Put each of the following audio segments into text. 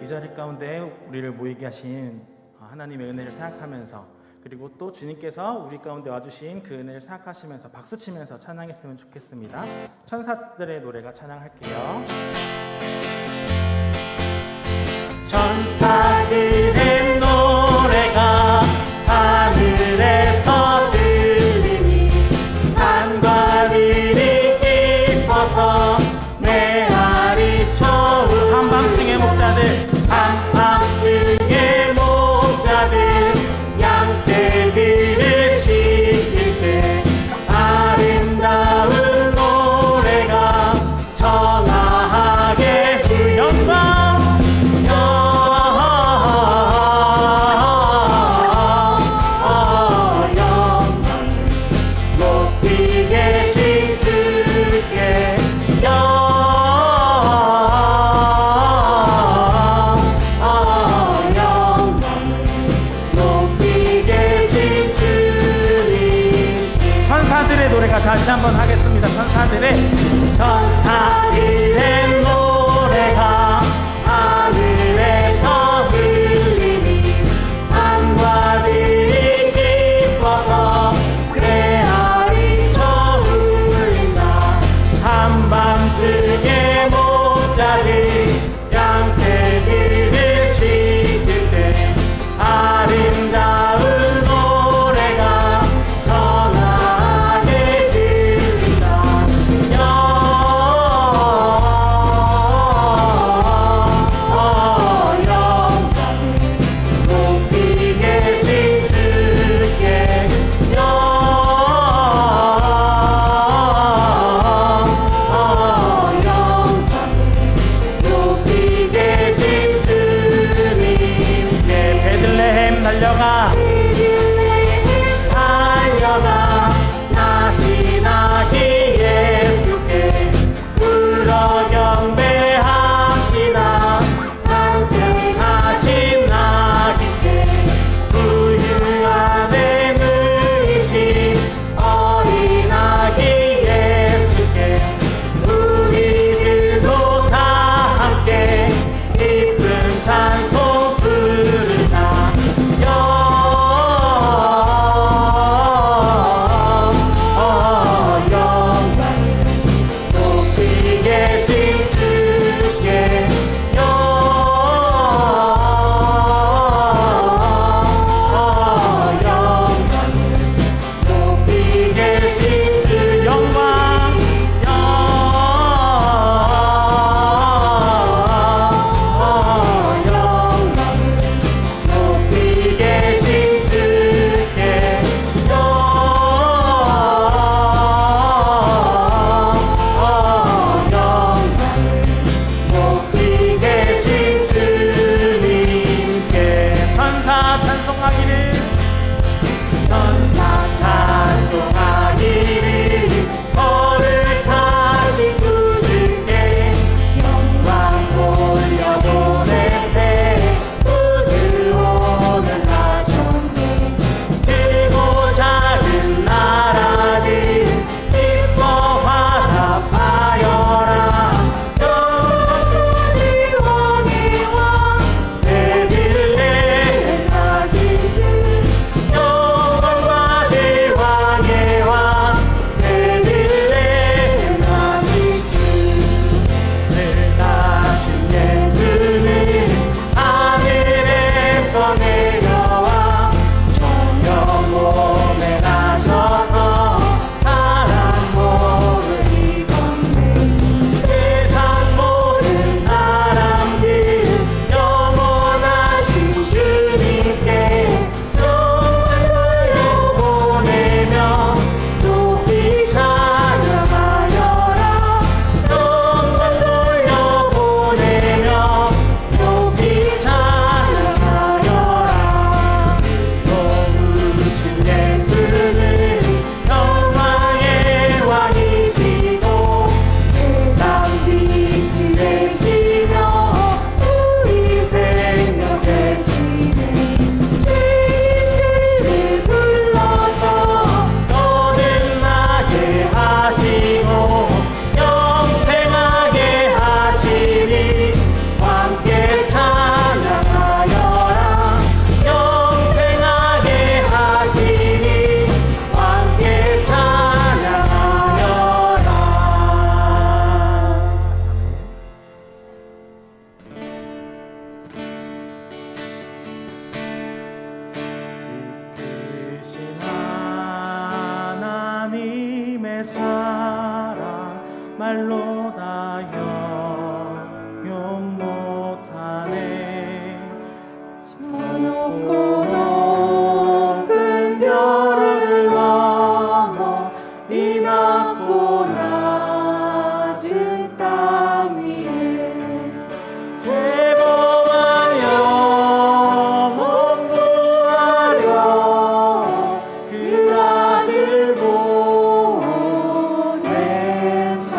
이 자리 가운데 우리를 모이게 하신 하나님의 은혜를 생각하면서, 그리고 또 주님께서 우리 가운데 와주신 그 은혜를 생각하시면서 박수치면서 찬양했으면 좋겠습니다. 천사들의 노래가 찬양할게요. 천사들의 노래가 하늘에서 들리니 산과 들이 기뻐서 메아리 쳐우. 한밤중의 목자들, 한밤중의 목자들 양떼들을 지킬 때 아름다운 노래가 청하게 영광 다시 한번 하겠습니다. 천사들의 노래가 하늘에서 들리니 산과 들이 기뻐서 메아리 쳐 울린다. 한밤중에 목자들 양떼들을 지킬 때 아름다운 노래가 청하게 들린다. 말로 다 영용 못하네. 저 높고 높은 별을 넘어 이 낮고 낮은 땅 위에 죄범한 영혼 구하려 그 아들 보내사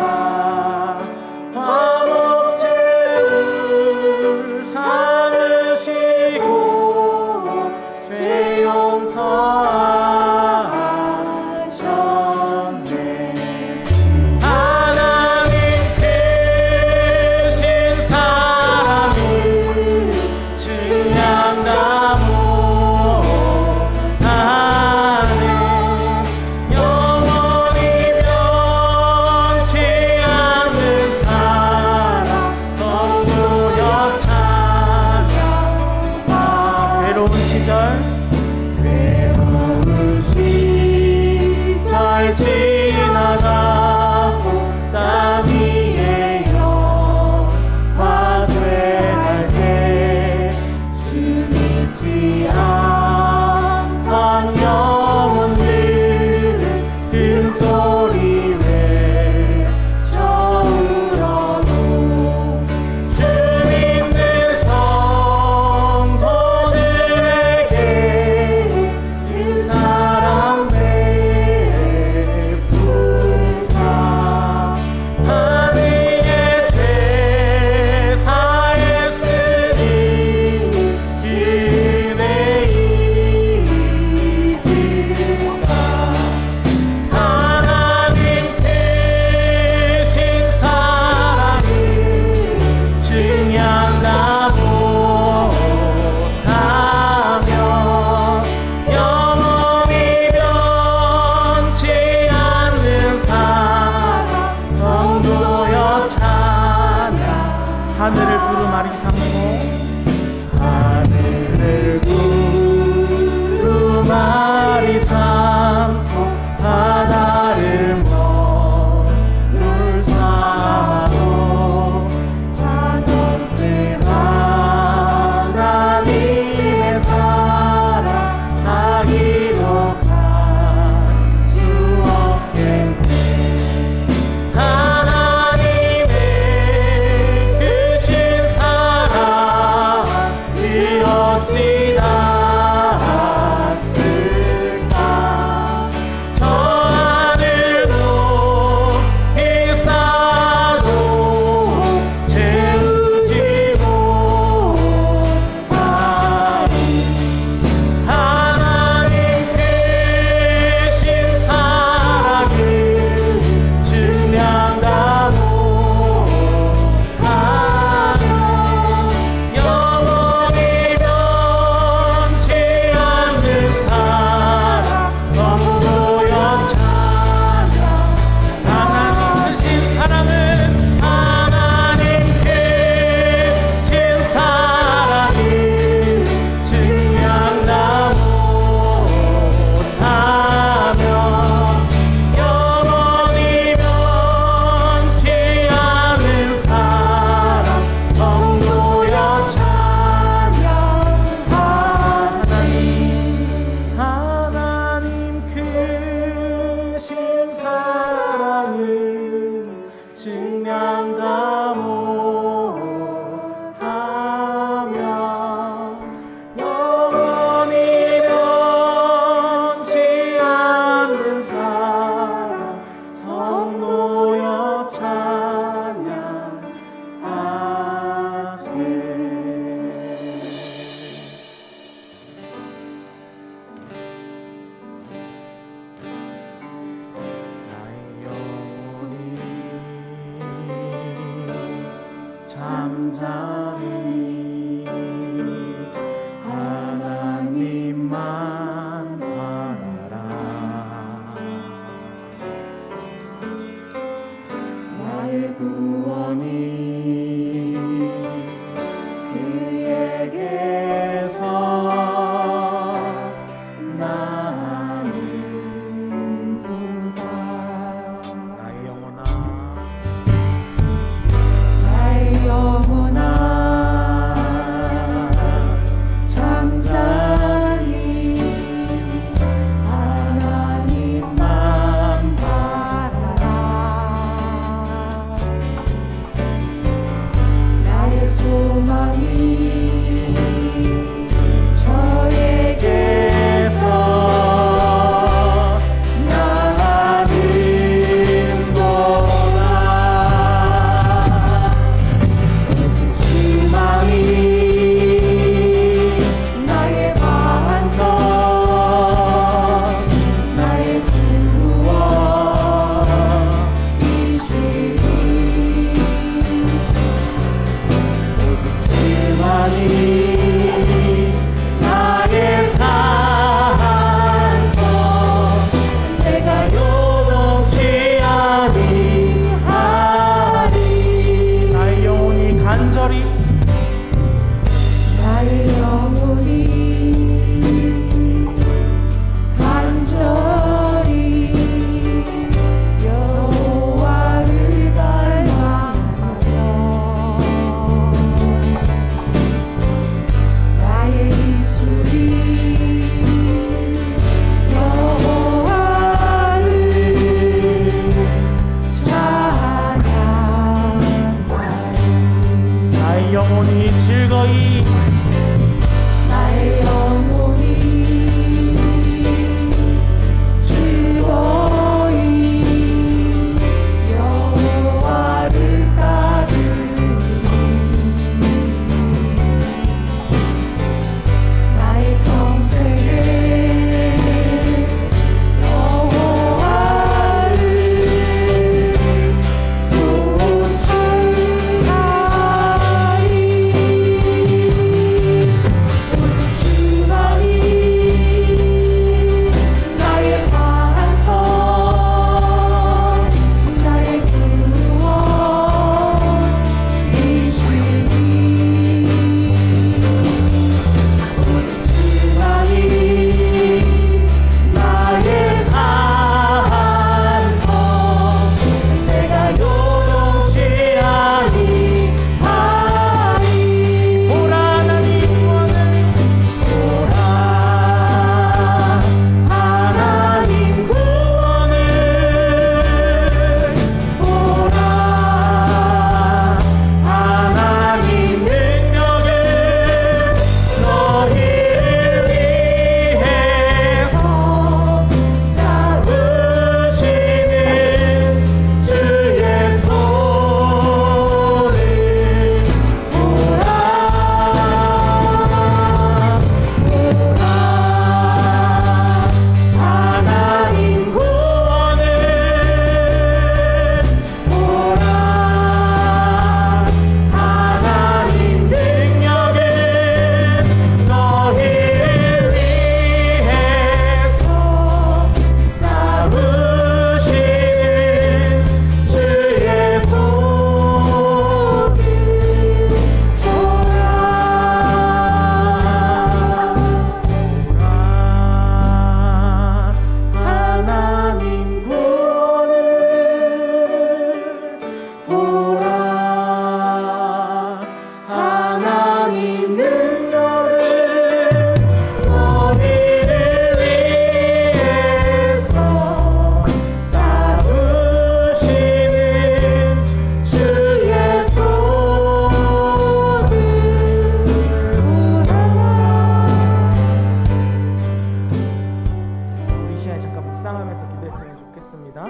시간에 잠깐 묵상하면서 기도했으면 좋겠습니다.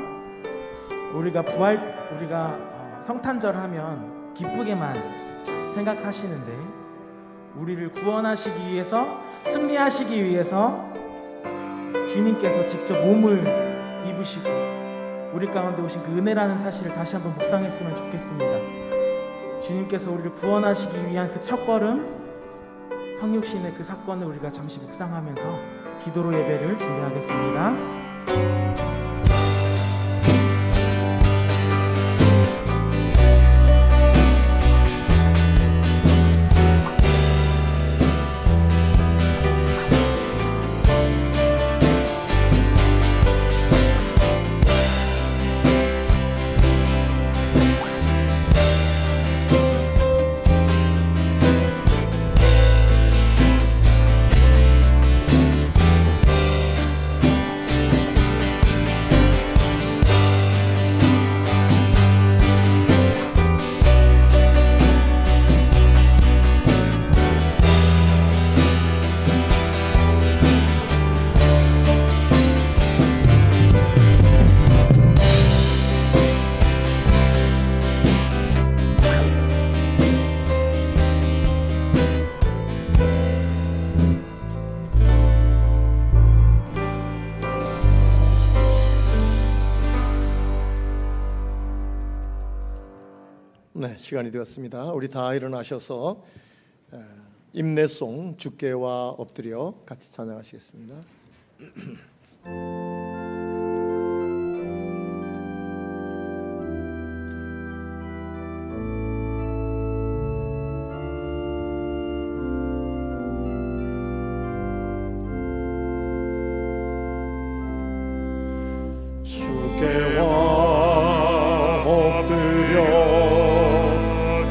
우리가 성탄절 하면 기쁘게만 생각하시는데 우리를 구원하시기 위해서, 승리하시기 위해서 주님께서 직접 몸을 입으시고 우리 가운데 오신 그 은혜라는 사실을 다시 한번 묵상했으면 좋겠습니다. 주님께서 우리를 구원하시기 위한 그 첫걸음, 성육신의 그 사건을 우리가 잠시 묵상하면서 기도로 예배를 준비하겠습니다. 네, 시간이 되었습니다. 우리 다 일어나셔서 임내송 주께와 엎드려 같이 찬양하시겠습니다. 주께와 엎드려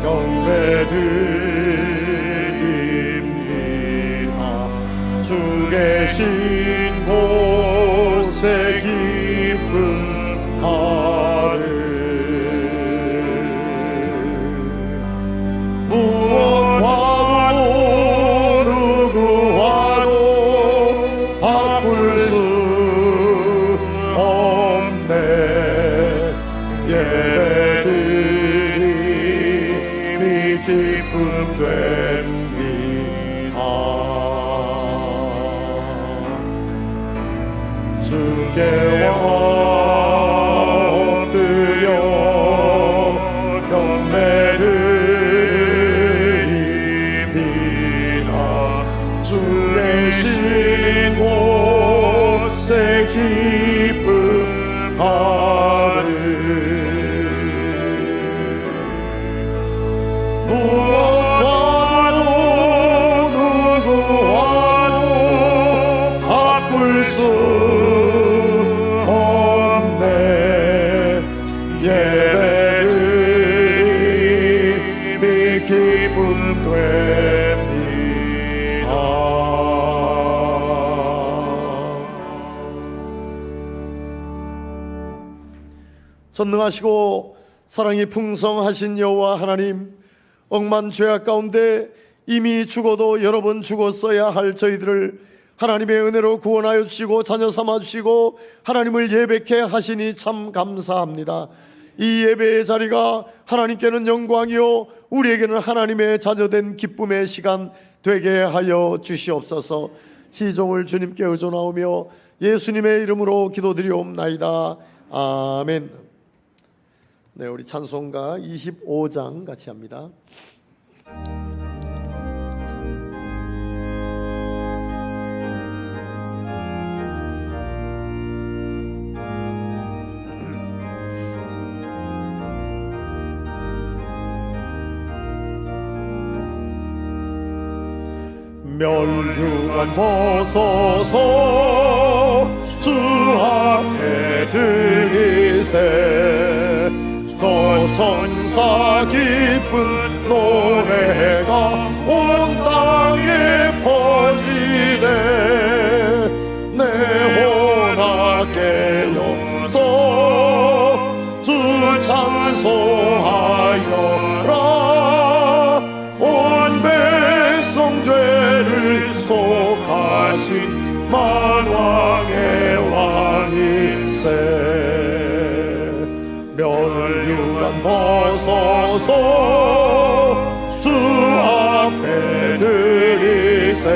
경배드립니다. 주 계신 곳에 기쁜 가를 무엇과도 누구와도 바꿀 수 없네. 예배드림이 기쁨 됩니다. 주께와 엎드려 경배드립니다. 주 계신 곳에 기쁨 가를 무엇과도 누구와도 바꿀 수 없네. 예배드림이 기쁨 됩니다. 전능하시고 사랑이 풍성하신 여호와 하나님, 억만 죄악 가운데 이미 죽어도 여러 번 죽었어야 할 저희들을 하나님의 은혜로 구원하여 주시고 자녀 삼아 주시고 하나님을 예배케 하시니 참 감사합니다. 이 예배의 자리가 하나님께는 영광이요 우리에게는 하나님의 자녀된 기쁨의 시간 되게 하여 주시옵소서. 시종을 주님께 의존하오며 예수님의 이름으로 기도드리옵나이다. 아멘. 네, 우리 찬송가 25장 같이 합니다. 멸류관 벗어서 주 앞에 드리세. 저 천사 기쁜 노래가 온 땅에 퍼지네. 내 혼아 깨어서 주 찬송하여라. 온 백성 죄를 속하신 만왕의 왕 멸류관 벗어서 주 앞에 드리세.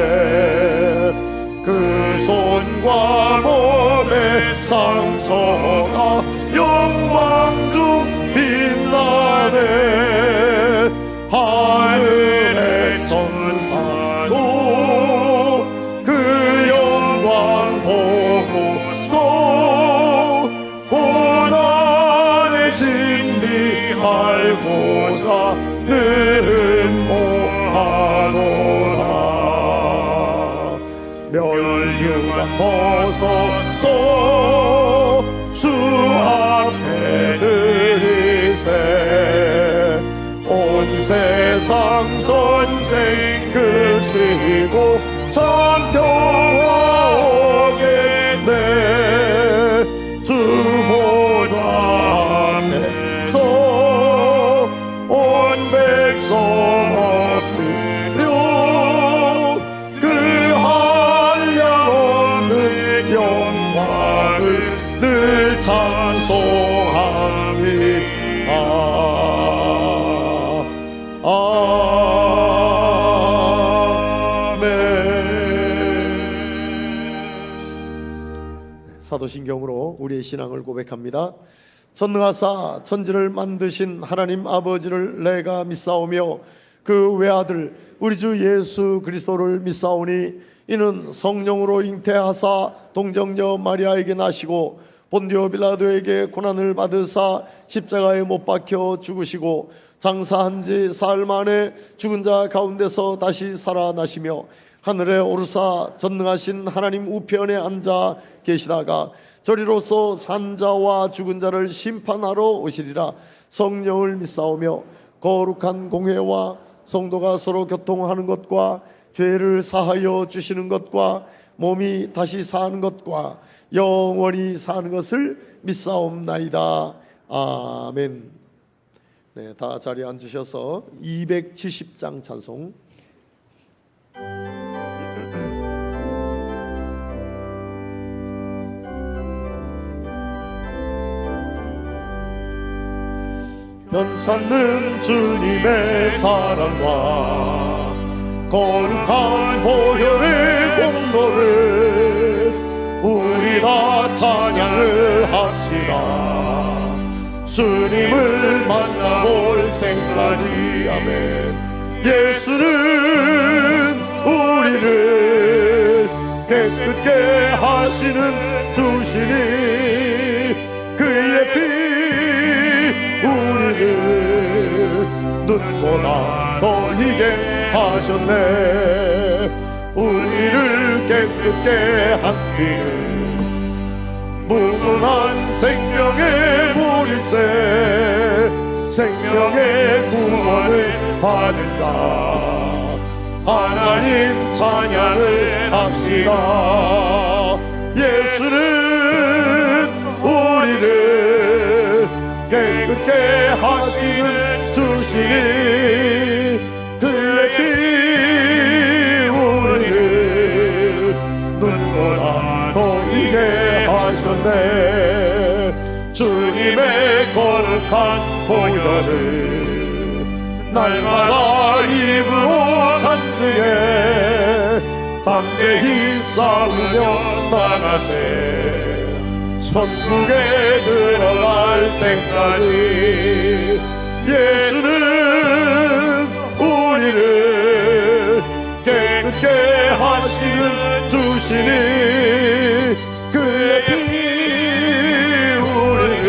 그 손과 몸의 상처가 영광 중 빛나네. 하늘의 천사도 그 영광 보고서 고난의 신비 알고자 늘 모하노라. 멸류관 벗어서 주 앞에 드리세. 온 세상 전쟁 그치고 참 평화 오겠네. 주 보좌 앞에서 온 백성 엎드려 그 한량없는 영광을 늘 찬송합니다. 아멘. 사도신경으로 우리의 신앙을 고백합니다. 전능하사 천지를 만드신 하나님 아버지를 내가 믿사오며 그 외아들 우리 주 예수 그리스도를 믿사오니 이는 성령으로 잉태하사 동정녀 마리아에게 나시고 본디오 빌라도에게 고난을 받으사 십자가에 못 박혀 죽으시고 장사한 지 사흘 만에 죽은 자 가운데서 다시 살아나시며 하늘에 오르사 전능하신 하나님 우편에 앉아 계시다가 저리로서 산 자와 죽은 자를 심판하러 오시리라. 성령을 믿사오며 거룩한 공회와 성도가 서로 교통하는 것과 죄를 사하여 주시는 것과 몸이 다시 사는 것과 영원히 사는 것을 믿사옵나이다. 아멘. 네, 다 자리에 앉으셔서 270장 찬송. 변찮는 주님의 사랑과 거룩한 보혈의 공로를 우리 다 찬양을 합시다. 주님을 만나볼 때까지. 아멘. 예수는 우리를 깨끗게 하시는 주시니 그의 피 우리를 눈보다 더 희게 하셨네. 우리를 깨끗게 한 피는 무궁한 생명의 물일세. 생명의 구원을 받은 자 하나님 찬양을 합시다. 예수는 우리를 깨끗게 하시는 주시니 그의 피 우리를 눈보다 더 희게 하셨네. 주님의 거룩한 보혈을 날마다 입으로 간증해 담대히 싸우며 나가세. 천국에 들어갈 때까지. 예수는 우리를 깨끗게 하시는 주시니 그의 피 우리를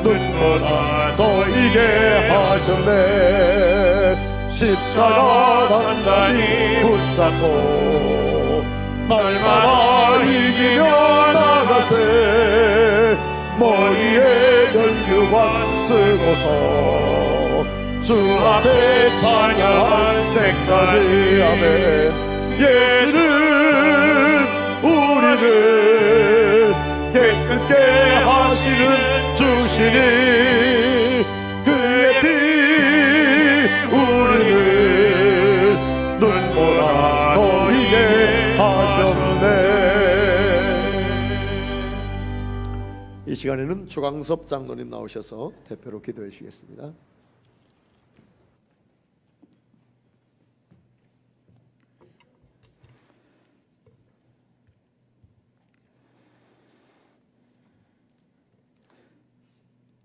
눈보다 더 희게 하셨네. 십자가 단단히 붙잡고 날마다 이기며 나가세. 머리에 멸류관 쓰고서 주 앞에 찬양할 때까지. 아멘. 예수는 우리를 깨끗게 하시는 주시니 그의 피 우리를 눈보라 더 희게 하셨네. 이 시간에는 주광섭 장로님 나오셔서 대표로 기도해 주시겠습니다.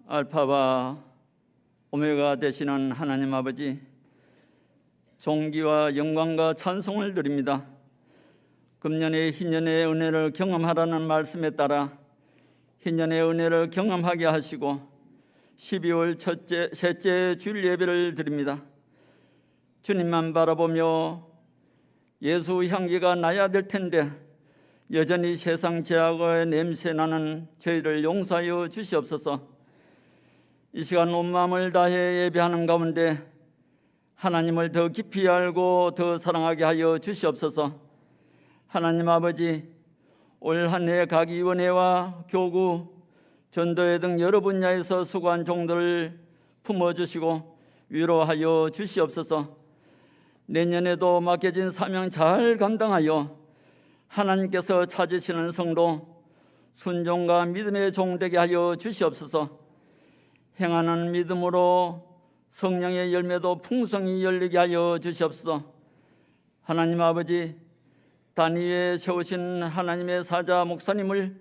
알파와 오메가 되시는 하나님 아버지, 존귀와 영광과 찬송을 드립니다. 금년의 희년의 은혜를 경험하라는 말씀에 따라 희년의 은혜를 경험하게 하시고 12월 셋째 주일 예배를 드립니다. 주님만 바라보며 예수 향기가 나야 될 텐데 여전히 세상 죄악의 냄새나는 저희를 용서하여 주시옵소서. 이 시간 온 마음을 다해 예배하는 가운데 하나님을 더 깊이 알고 더 사랑하게 하여 주시옵소서. 하나님 아버지, 올 한 해 각 위원회와 교구, 전도회 등 여러 분야에서 수고한 종들을 품어주시고 위로하여 주시옵소서. 내년에도 맡겨진 사명 잘 감당하여 하나님께서 찾으시는 성도, 순종과 믿음의 종되게 하여 주시옵소서. 행하는 믿음으로 성령의 열매도 풍성히 열리게 하여 주시옵소서. 하나님 아버지, 단 위에 세우신 하나님의 사자 목사님을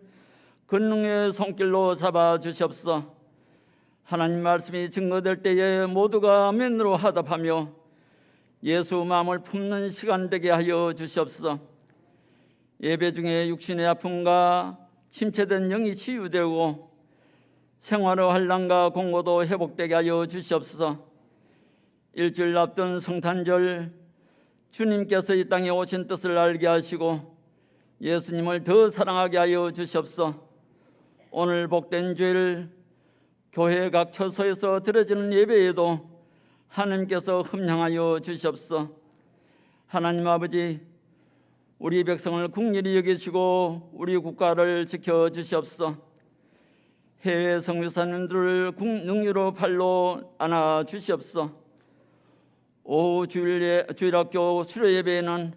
권능의 손길로 잡아 주시옵소서. 하나님 말씀이 증거될 때에 모두가 아멘으로 화답하며 예수 마음을 품는 시간 되게 하여 주시옵소서. 예배 중에 육신의 아픔과 침체된 영이 치유되고 생활의 환난과 공고도 회복되게 하여 주시옵소서. 일주일 앞둔 성탄절, 주님께서 이 땅에 오신 뜻을 알게 하시고 예수님을 더 사랑하게 하여 주시옵소서. 오늘 복된 주일 교회 각 처소에서 드려지는 예배에도 하나님께서 흠양하여 주시옵소서. 하나님 아버지, 우리 백성을 국률이 여기시고 우리 국가를 지켜 주시옵소서. 해외 선교사님들을 능유로 팔로 안아 주시옵소서. 오후 주일학교 수료 예배에는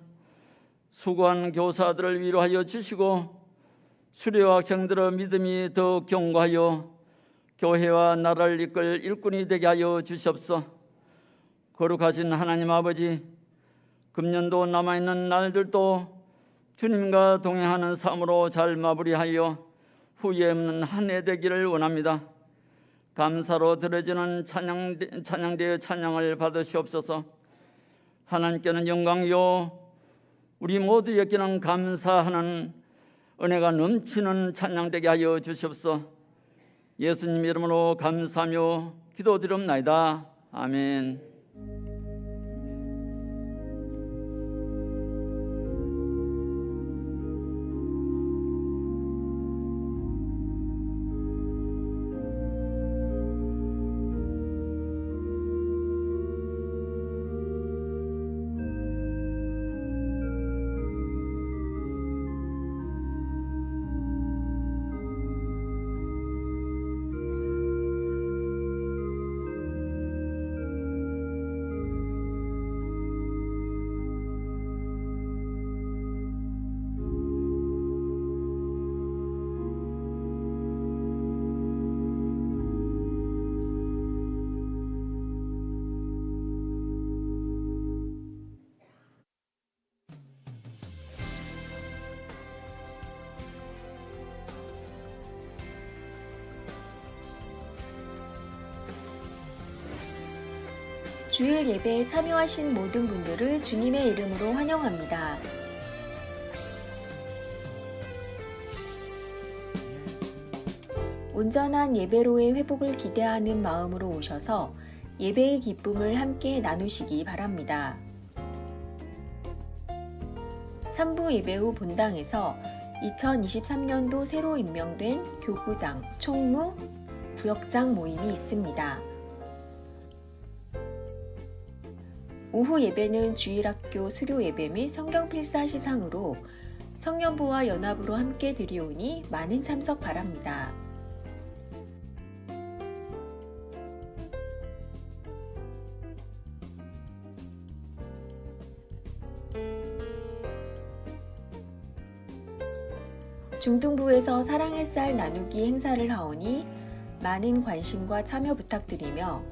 수고한 교사들을 위로하여 주시고 수료 학생들의 믿음이 더욱 견고하여 교회와 나라를 이끌 일꾼이 되게 하여 주시옵소서. 거룩하신 하나님 아버지, 금년도 남아있는 날들도 주님과 동행하는 삶으로 잘 마무리하여 후회 없는 한 해 되기를 원합니다. 감사로 드려지는 찬양대의 찬양을 받으시옵소서. 하나님께는 영광이요 우리 모두에게는 감사하는 은혜가 넘치는 찬양되게 하여 주시옵소서. 예수님 이름으로 감사하며 기도드립나이다. 아멘. 주일 예배에 참여하신 모든 분들을 주님의 이름으로 환영합니다. 온전한 예배로의 회복을 기대하는 마음으로 오셔서 예배의 기쁨을 함께 나누시기 바랍니다. 3부 예배 후 본당에서 2023년도 새로 임명된 교구장, 총무, 구역장 모임이 있습니다. 오후 예배는 주일학교 수료 예배 및 성경 필사 시상으로 청년부와 연합으로 함께 드리오니 많은 참석 바랍니다. 중등부 성전부에서 사랑의 쌀 나누기 행사를 하오니 많은 관심과 참여 부탁드리며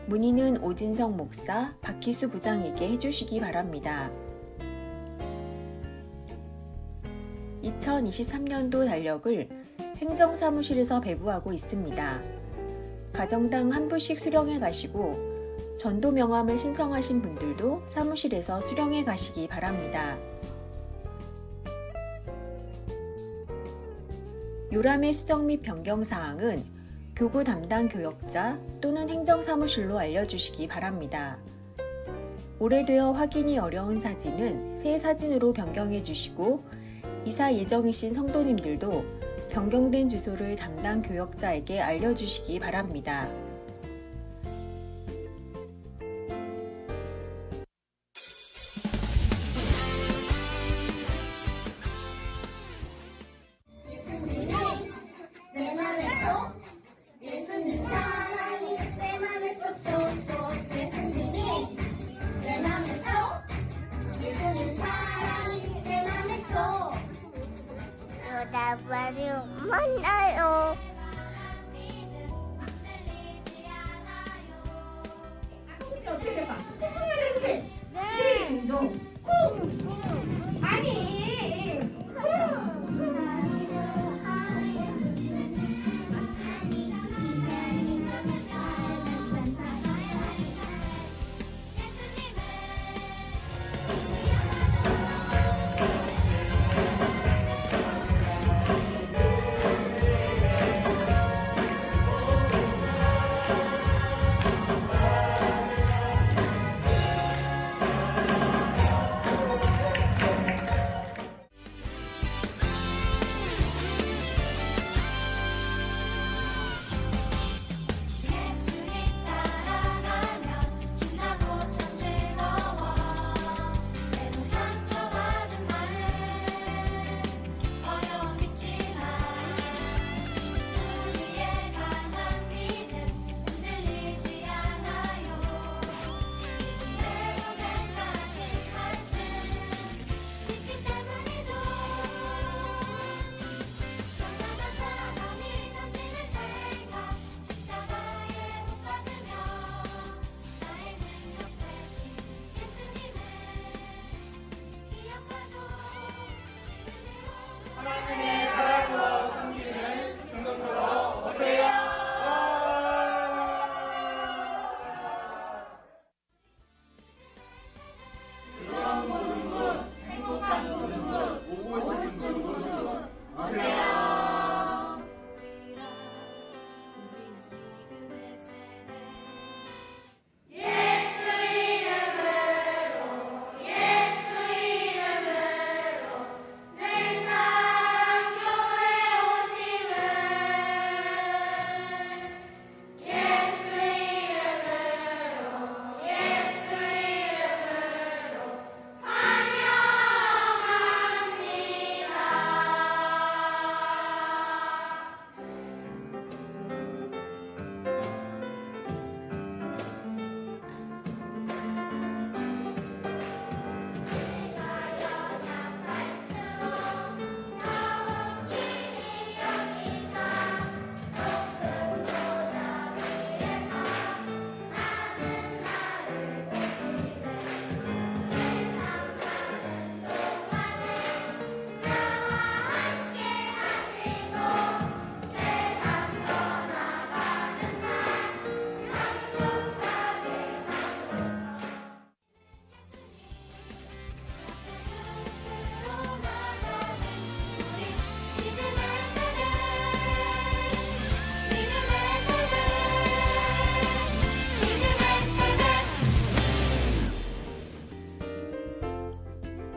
문의는 오진성 목사, 박희수 부장에게 해주시기 바랍니다. 2023년도 달력을 행정사무실에서 배부하고 있습니다. 가정당 한 부씩 수령해 가시고 전도 명함을 신청하신 분들도 사무실에서 수령해 가시기 바랍니다. 요람의 수정 및 변경 사항은 교구 담당 교역자 또는 행정사무실로 알려주시기 바랍니다. 오래되어 확인이 어려운 사진은 새 사진으로 변경해 주시고 이사 예정이신 성도님들도 변경된 주소를 담당 교역자에게 알려주시기 바랍니다. 내 맘에 쏙 예수님 사랑이 내 맘에 쏙쏙쏙 예수님이 내 맘에 쏙 예수님 사랑이 내 맘에 쏙 여러분 만나요.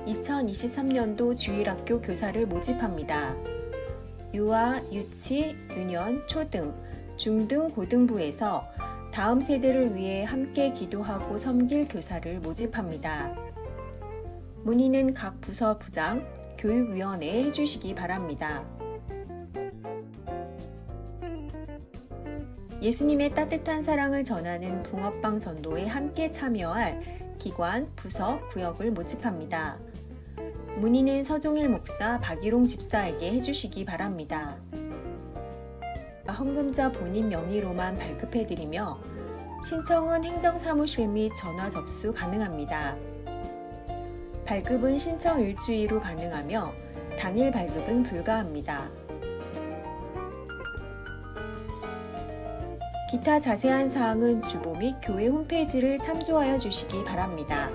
(2023년도) 주일학교 교사를 모집합니다. 유아, 유치, 유년, 초등, 중등, 고등부에서 다음 세대를 위해 함께 기도하고 섬길 교사를 모집합니다. 문의는 각 부서 부장, 교육위원회에 해주시기 바랍니다. 예수님의 따뜻한 사랑을 전하는 붕어빵 전도에 함께 참여할 기관, 부서, 구역을 모집합니다. 문의는 서종일 목사, 박일홍 집사에게 해주시기 바랍니다. 헌금자 본인 명의로만 발급해드리며 신청은 행정사무실 및 전화 접수 가능합니다. 발급은 신청 일주일 후 가능하며 당일 발급은 불가합니다. 기타 자세한 사항은 주보 및 교회 홈페이지를 참조하여 주시기 바랍니다.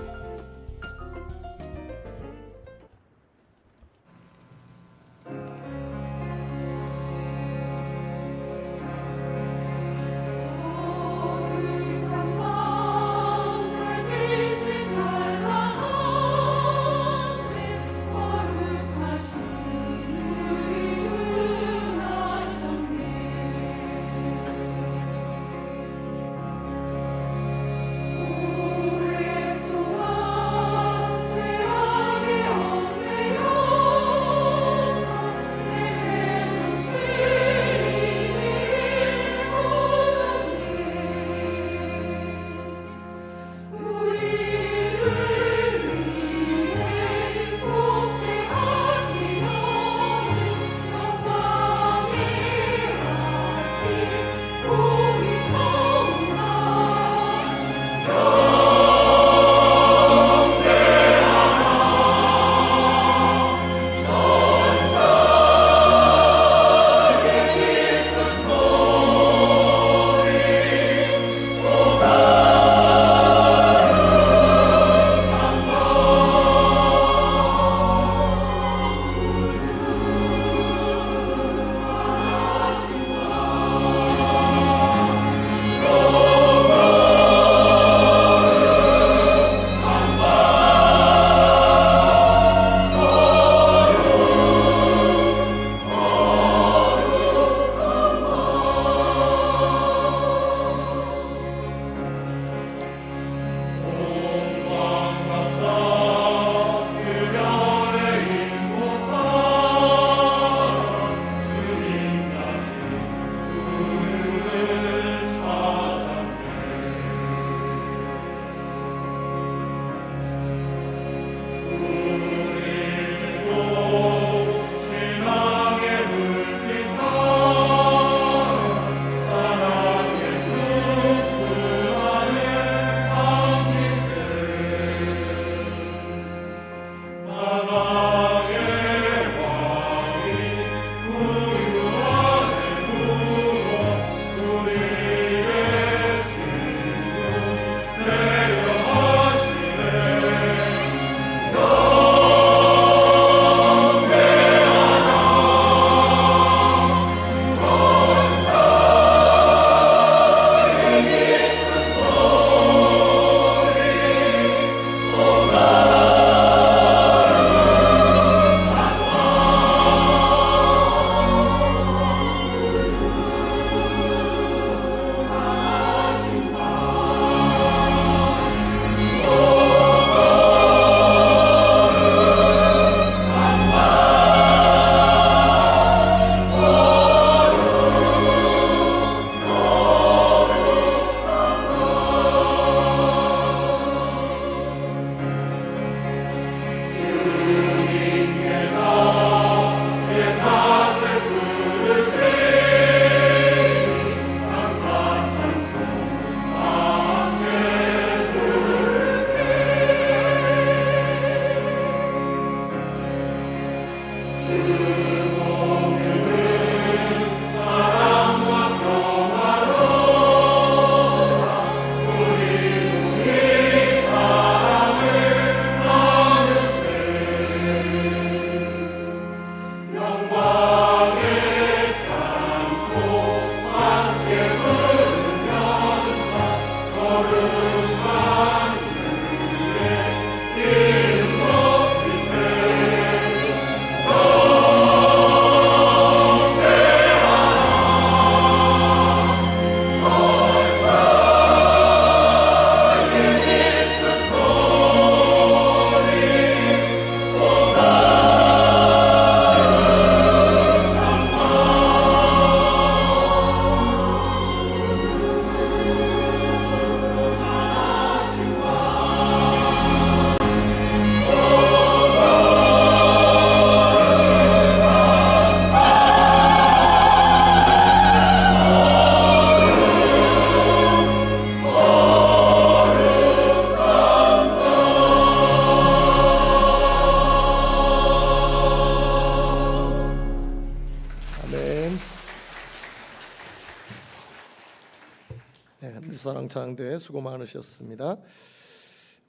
네, 늘사랑 찬양대 수고 많으셨습니다.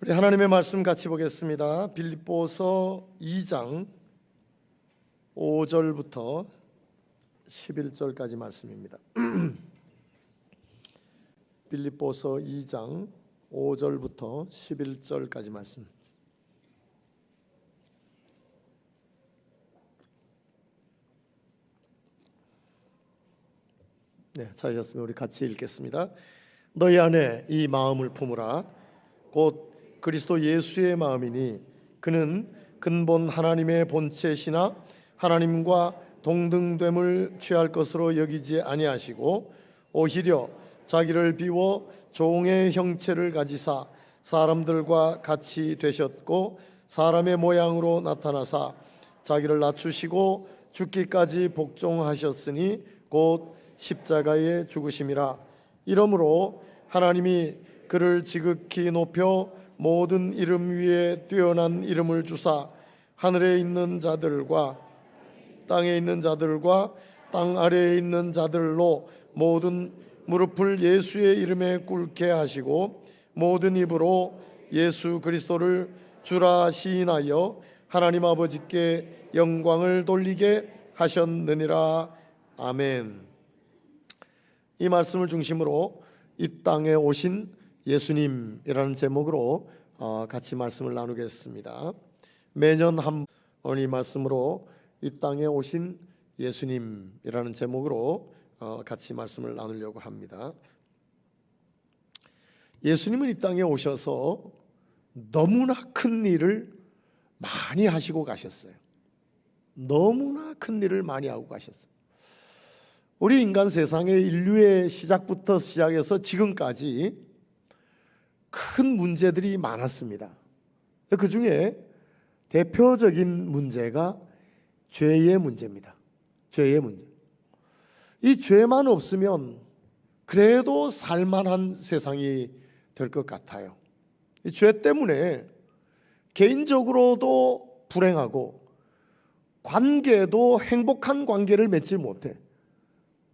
우리 하나님의 말씀 같이 보겠습니다. 빌립보서 2장 5절부터 11절까지 말씀입니다. 빌립보서 2장 5절부터 11절까지 말씀. 네, 찾으셨으면 우리 같이 읽겠습니다. 너희 안에 이 마음을 품으라. 곧 그리스도 예수의 마음이니 그는 근본 하나님의 본체시나 하나님과 동등됨을 취할 것으로 여기지 아니하시고 오히려 자기를 비워 종의 형체를 가지사 사람들과 같이 되셨고 사람의 모양으로 나타나사 자기를 낮추시고 죽기까지 복종하셨으니 곧 십자가에 죽으심이라. 이러므로 하나님이 그를 지극히 높여 모든 이름 위에 뛰어난 이름을 주사 하늘에 있는 자들과 땅에 있는 자들과 땅 아래에 있는 자들로 모든 무릎을 예수의 이름에 꿇게 하시고 모든 입으로 예수 그리스도를 주라 시인하여 하나님 아버지께 영광을 돌리게 하셨느니라. 아멘. 이 말씀을 중심으로 이 땅에 오신 예수님이라는 제목으로 같이 말씀을 나누겠습니다. 매년 한 번 이 말씀으로 이 땅에 오신 예수님이라는 제목으로 같이 말씀을 나누려고 합니다. 예수님은 이 땅에 오셔서 너무나 큰 일을 많이 하시고 가셨어요. 너무나 큰 일을 많이 하고 가셨어요. 우리 인간 세상의 인류의 시작부터 시작해서 지금까지 큰 문제들이 많았습니다. 그 중에 대표적인 문제가 죄의 문제입니다. 죄의 문제. 이 죄만 없으면 그래도 살만한 세상이 될 것 같아요. 이 죄 때문에 개인적으로도 불행하고 관계도 행복한 관계를 맺지 못해.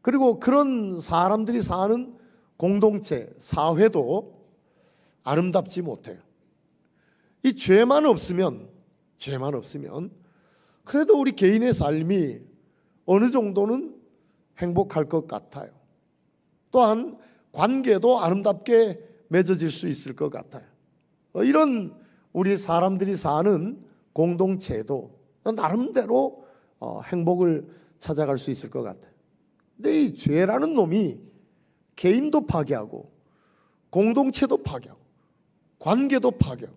그리고 그런 사람들이 사는 공동체, 사회도 아름답지 못해요. 이 죄만 없으면 그래도 우리 개인의 삶이 어느 정도는 행복할 것 같아요. 또한 관계도 아름답게 맺어질 수 있을 것 같아요. 이런 우리 사람들이 사는 공동체도 나름대로 행복을 찾아갈 수 있을 것 같아요. 근데 이 죄라는 놈이 개인도 파괴하고 공동체도 파괴하고 관계도 파괴하고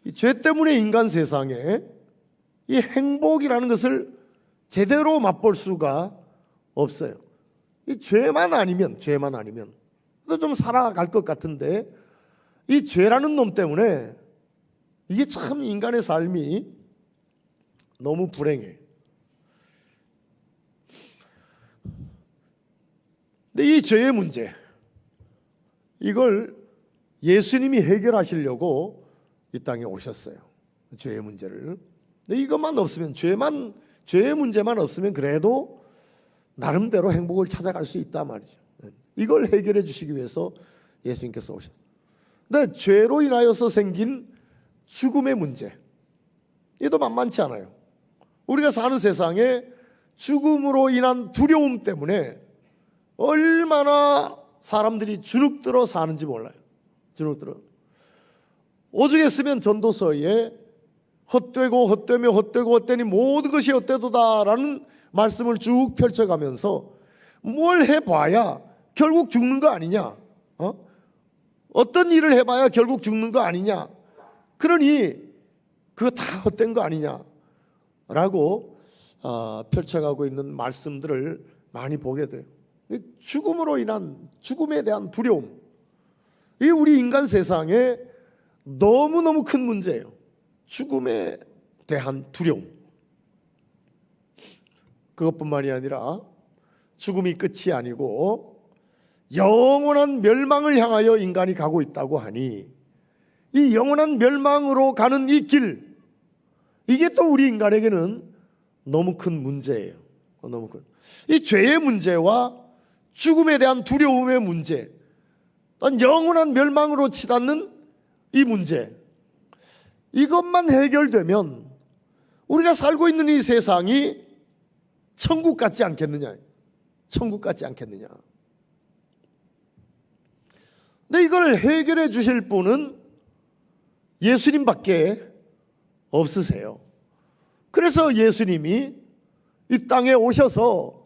이 죄 때문에 인간 세상에 이 행복이라는 것을 제대로 맛볼 수가 없어요. 이 죄만 아니면 좀 살아갈 것 같은데 이 죄라는 놈 때문에 이게 참 인간의 삶이 너무 불행해. 근데 이 죄의 문제, 이걸 예수님이 해결하시려고 이 땅에 오셨어요. 죄의 문제를. 근데 이것만 없으면 죄의 문제만 없으면 그래도 나름대로 행복을 찾아갈 수 있단 말이죠. 이걸 해결해 주시기 위해서 예수님께서 오셨어요. 근데 죄로 인하여서 생긴 죽음의 문제, 이도 만만치 않아요. 우리가 사는 세상에 죽음으로 인한 두려움 때문에 얼마나 사람들이 주눅들어 사는지 몰라요. 주눅들어. 오죽했으면 전도서에 헛되니 모든 것이 헛되도다라는 말씀을 쭉 펼쳐가면서 뭘 해봐야 결국 죽는 거 아니냐? 어떤 일을 해봐야 결국 죽는 거 아니냐? 그러니 그거 다 헛된 거 아니냐라고 펼쳐가고 있는 말씀들을 많이 보게 돼요. 죽음으로 인한 죽음에 대한 두려움, 이 우리 인간 세상에 너무너무 큰 문제예요. 죽음에 대한 두려움. 그것뿐만이 아니라 죽음이 끝이 아니고 영원한 멸망을 향하여 인간이 가고 있다고 하니 이 영원한 멸망으로 가는 이 길, 이게 또 우리 인간에게는 너무 큰 문제예요. 너무 큰. 이 죄의 문제와 죽음에 대한 두려움의 문제, 또 영원한 멸망으로 치닫는 이 문제, 이것만 해결되면 우리가 살고 있는 이 세상이 천국 같지 않겠느냐, 천국 같지 않겠느냐. 근데 이걸 해결해 주실 분은 예수님밖에 없으세요. 그래서 예수님이 이 땅에 오셔서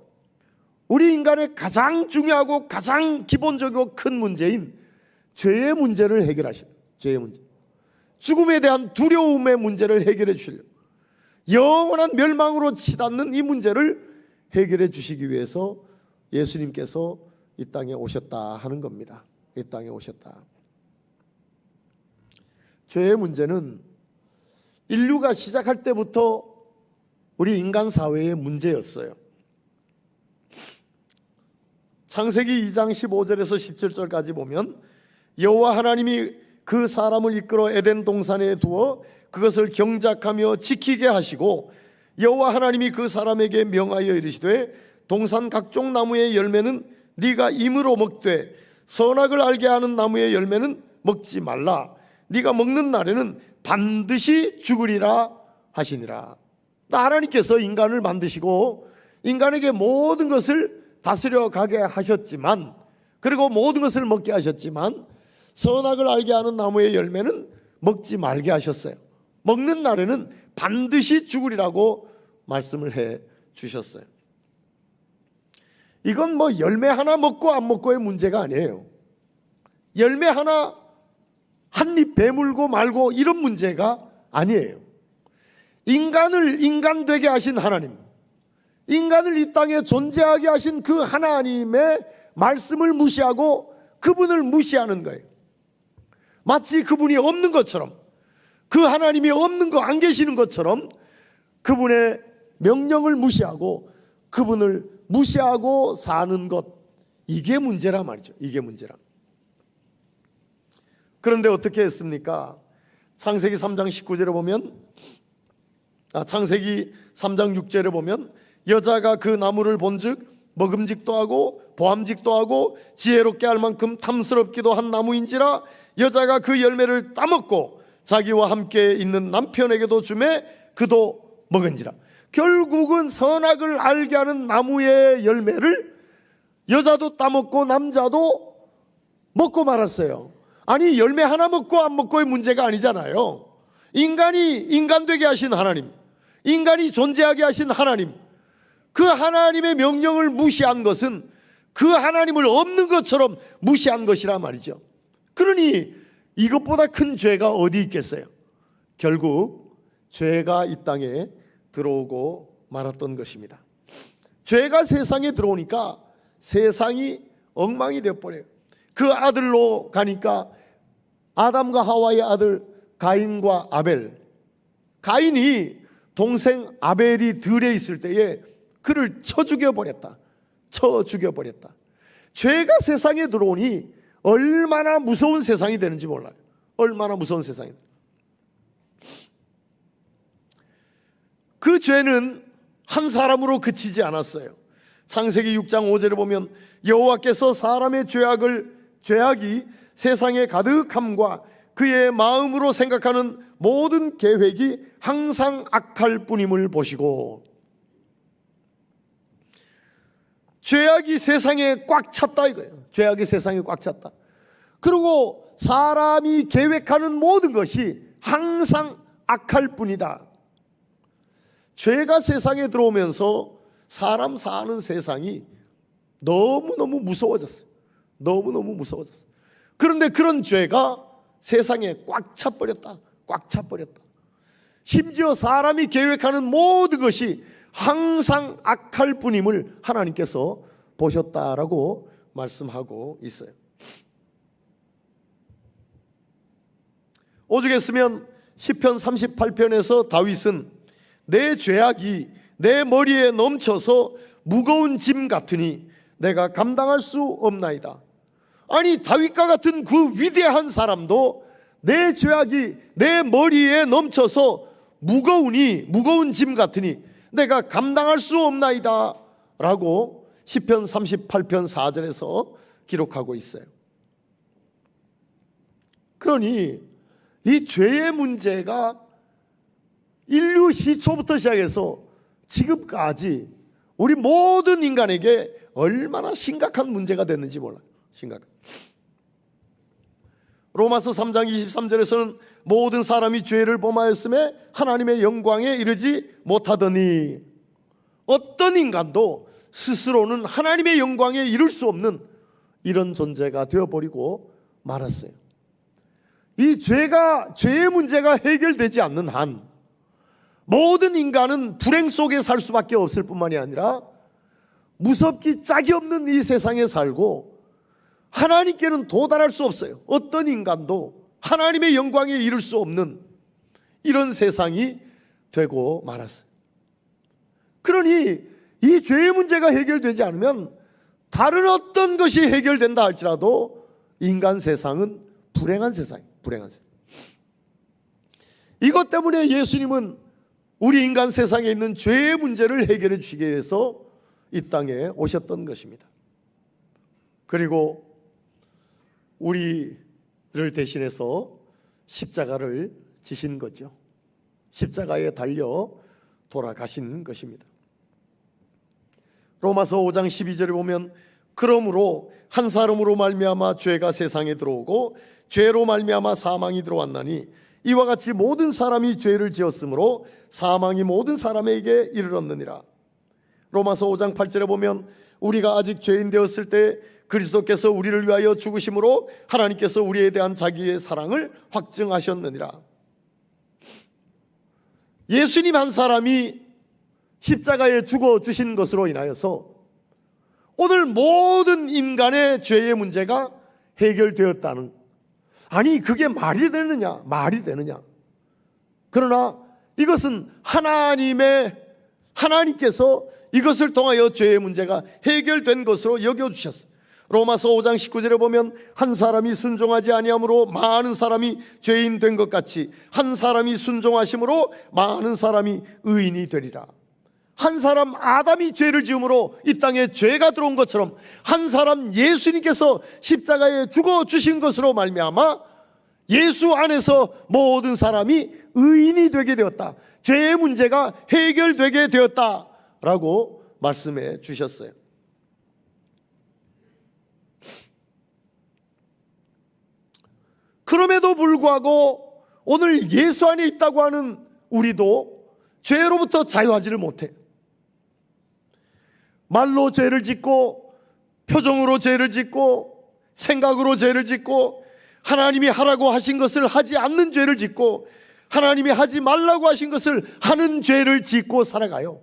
우리 인간의 가장 중요하고 가장 기본적이고 큰 문제인 죄의 문제를 해결하시는, 죄의 문제, 죽음에 대한 두려움의 문제를 해결해 주시려고, 영원한 멸망으로 치닫는 이 문제를 해결해 주시기 위해서 예수님께서 이 땅에 오셨다 하는 겁니다. 이 땅에 오셨다. 죄의 문제는 인류가 시작할 때부터 우리 인간 사회의 문제였어요. 창세기 2장 15절에서 17절까지 보면 여호와 하나님이 그 사람을 이끌어 에덴 동산에 두어 그것을 경작하며 지키게 하시고, 여호와 하나님이 그 사람에게 명하여 이르시되 동산 각종 나무의 열매는 네가 임으로 먹되 선악을 알게 하는 나무의 열매는 먹지 말라. 네가 먹는 날에는 반드시 죽으리라 하시니라. 하나님께서 인간을 만드시고 인간에게 모든 것을 다스려 가게 하셨지만, 그리고 모든 것을 먹게 하셨지만 선악을 알게 하는 나무의 열매는 먹지 말게 하셨어요. 먹는 날에는 반드시 죽으리라고 말씀을 해 주셨어요. 이건 뭐 열매 하나 먹고 안 먹고의 문제가 아니에요. 열매 하나 한 입 배물고 말고 이런 문제가 아니에요. 인간을 인간 되게 하신 하나님, 인간을 이 땅에 존재하게 하신 그 하나님의 말씀을 무시하고 그분을 무시하는 거예요. 마치 그분이 없는 것처럼, 그 하나님이 없는 거, 안 계시는 것처럼 그분의 명령을 무시하고 그분을 무시하고 사는 것, 이게 문제란 말이죠. 이게 문제란. 그런데 어떻게 했습니까? 창세기 3장 19절에 보면, 창세기 3장 6절에 보면 여자가 그 나무를 본즉 먹음직도 하고 보암직도 하고 지혜롭게 할 만큼 탐스럽기도 한 나무인지라 여자가 그 열매를 따먹고 자기와 함께 있는 남편에게도 주매 그도 먹은지라. 결국은 선악을 알게 하는 나무의 열매를 여자도 따먹고 남자도 먹고 말았어요. 아니, 열매 하나 먹고 안 먹고의 문제가 아니잖아요. 인간이 인간 되게 하신 하나님, 인간이 존재하게 하신 하나님, 그 하나님의 명령을 무시한 것은 그 하나님을 없는 것처럼 무시한 것이라 말이죠. 그러니 이것보다 큰 죄가 어디 있겠어요? 결국 죄가 이 땅에 들어오고 말았던 것입니다. 죄가 세상에 들어오니까 세상이 엉망이 되어버려요. 그 아들로 가니까 아담과 하와의 아들 가인과 아벨, 가인이 동생 아벨이 들에 있을 때에 그를 쳐 죽여버렸다. 죄가 세상에 들어오니 얼마나 무서운 세상이 되는지 몰라요. 얼마나 무서운 세상이. 그 죄는 한 사람으로 그치지 않았어요. 창세기 6장 5절에 보면 여호와께서 사람의 죄악이 세상에 가득함과 그의 마음으로 생각하는 모든 계획이 항상 악할 뿐임을 보시고, 죄악이 세상에 꽉 찼다 이거예요. 죄악이 세상에 꽉 찼다. 그리고 사람이 계획하는 모든 것이 항상 악할 뿐이다. 죄가 세상에 들어오면서 사람 사는 세상이 너무너무 무서워졌어요. 너무너무 무서워졌어요. 그런데 그런 죄가 세상에 꽉 차버렸다. 꽉 차버렸다. 심지어 사람이 계획하는 모든 것이 항상 악할 뿐임을 하나님께서 보셨다라고 말씀하고 있어요. 오죽했으면 시편 38편에서 다윗은 내 죄악이 내 머리에 넘쳐서 무거운 짐 같으니 내가 감당할 수 없나이다. 아니, 다윗과 같은 그 위대한 사람도 내 죄악이 내 머리에 넘쳐서 무거운 짐 같으니 내가 감당할 수 없나이다 라고 시편 38편 4절에서 기록하고 있어요. 그러니 이 죄의 문제가 인류 시초부터 시작해서 지금까지 우리 모든 인간에게 얼마나 심각한 문제가 됐는지 몰라요. 심각한. 로마서 3장 23절에서는 모든 사람이 죄를 범하였음에 하나님의 영광에 이르지 못하더니, 어떤 인간도 스스로는 하나님의 영광에 이를 수 없는 이런 존재가 되어버리고 말았어요. 이 죄의 문제가 해결되지 않는 한 모든 인간은 불행 속에 살 수밖에 없을 뿐만이 아니라 무섭기 짝이 없는 이 세상에 살고 하나님께는 도달할 수 없어요. 어떤 인간도 하나님의 영광에 이를 수 없는 이런 세상이 되고 말았어요. 그러니 이 죄의 문제가 해결되지 않으면 다른 어떤 것이 해결된다 할지라도 인간 세상은 불행한 세상이에요. 불행한 세상. 이것 때문에 예수님은 우리 인간 세상에 있는 죄의 문제를 해결해 주시기 위해서 이 땅에 오셨던 것입니다. 그리고 우리를 대신해서 십자가를 지신 거죠. 십자가에 달려 돌아가신 것입니다. 로마서 5장 12절에 보면 그러므로 한 사람으로 말미암아 죄가 세상에 들어오고 죄로 말미암아 사망이 들어왔나니 이와 같이 모든 사람이 죄를 지었으므로 사망이 모든 사람에게 이르렀느니라. 로마서 5장 8절에 보면 우리가 아직 죄인 되었을 때 그리스도께서 우리를 위하여 죽으심으로 하나님께서 우리에 대한 자기의 사랑을 확증하셨느니라. 예수님 한 사람이 십자가에 죽어주신 것으로 인하여서 오늘 모든 인간의 죄의 문제가 해결되었다는, 아니 그게 말이 되느냐? 말이 되느냐? 그러나 이것은 하나님께서 이것을 통하여 죄의 문제가 해결된 것으로 여겨주셨어요. 로마서 5장 19절에 보면 한 사람이 순종하지 아니함으로 많은 사람이 죄인 된 것 같이 한 사람이 순종하심으로 많은 사람이 의인이 되리라. 한 사람 아담이 죄를 지음으로 이 땅에 죄가 들어온 것처럼 한 사람 예수님께서 십자가에 죽어주신 것으로 말미암아 예수 안에서 모든 사람이 의인이 되게 되었다. 죄의 문제가 해결되게 되었다라고 말씀해 주셨어요. 그럼에도 불구하고 오늘 예수 안에 있다고 하는 우리도 죄로부터 자유하지를 못해. 말로 죄를 짓고 표정으로 죄를 짓고 생각으로 죄를 짓고 하나님이 하라고 하신 것을 하지 않는 죄를 짓고 하나님이 하지 말라고 하신 것을 하는 죄를 짓고 살아가요.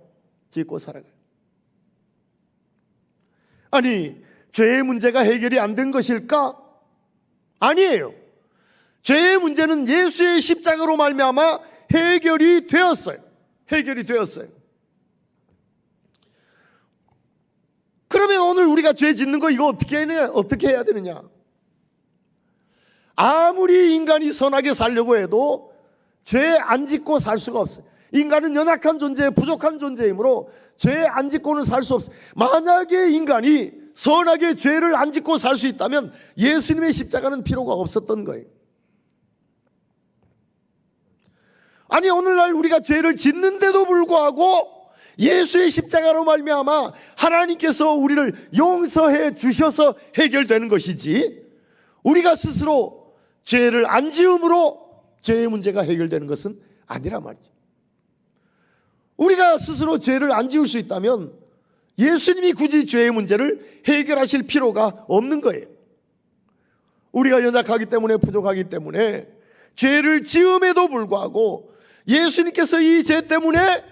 아니, 죄의 문제가 해결이 안 된 것일까? 아니에요. 죄의 문제는 예수의 십자가로 말미암아 해결이 되었어요. 그러면 오늘 우리가 죄 짓는 거 이거 어떻게 해야 되느냐? 아무리 인간이 선하게 살려고 해도 죄 안 짓고 살 수가 없어요. 인간은 연약한 존재, 부족한 존재이므로 죄 안 짓고는 살 수 없어요. 만약에 인간이 선하게 죄를 안 짓고 살 수 있다면 예수님의 십자가는 필요가 없었던 거예요. 아니, 오늘날 우리가 죄를 짓는데도 불구하고 예수의 십자가로 말미암아 하나님께서 우리를 용서해 주셔서 해결되는 것이지, 우리가 스스로 죄를 안 지음으로 죄의 문제가 해결되는 것은 아니란 말이죠. 우리가 스스로 죄를 안 지을 수 있다면 예수님이 굳이 죄의 문제를 해결하실 필요가 없는 거예요. 우리가 연약하기 때문에, 부족하기 때문에 죄를 지음에도 불구하고 예수님께서 이 죄 때문에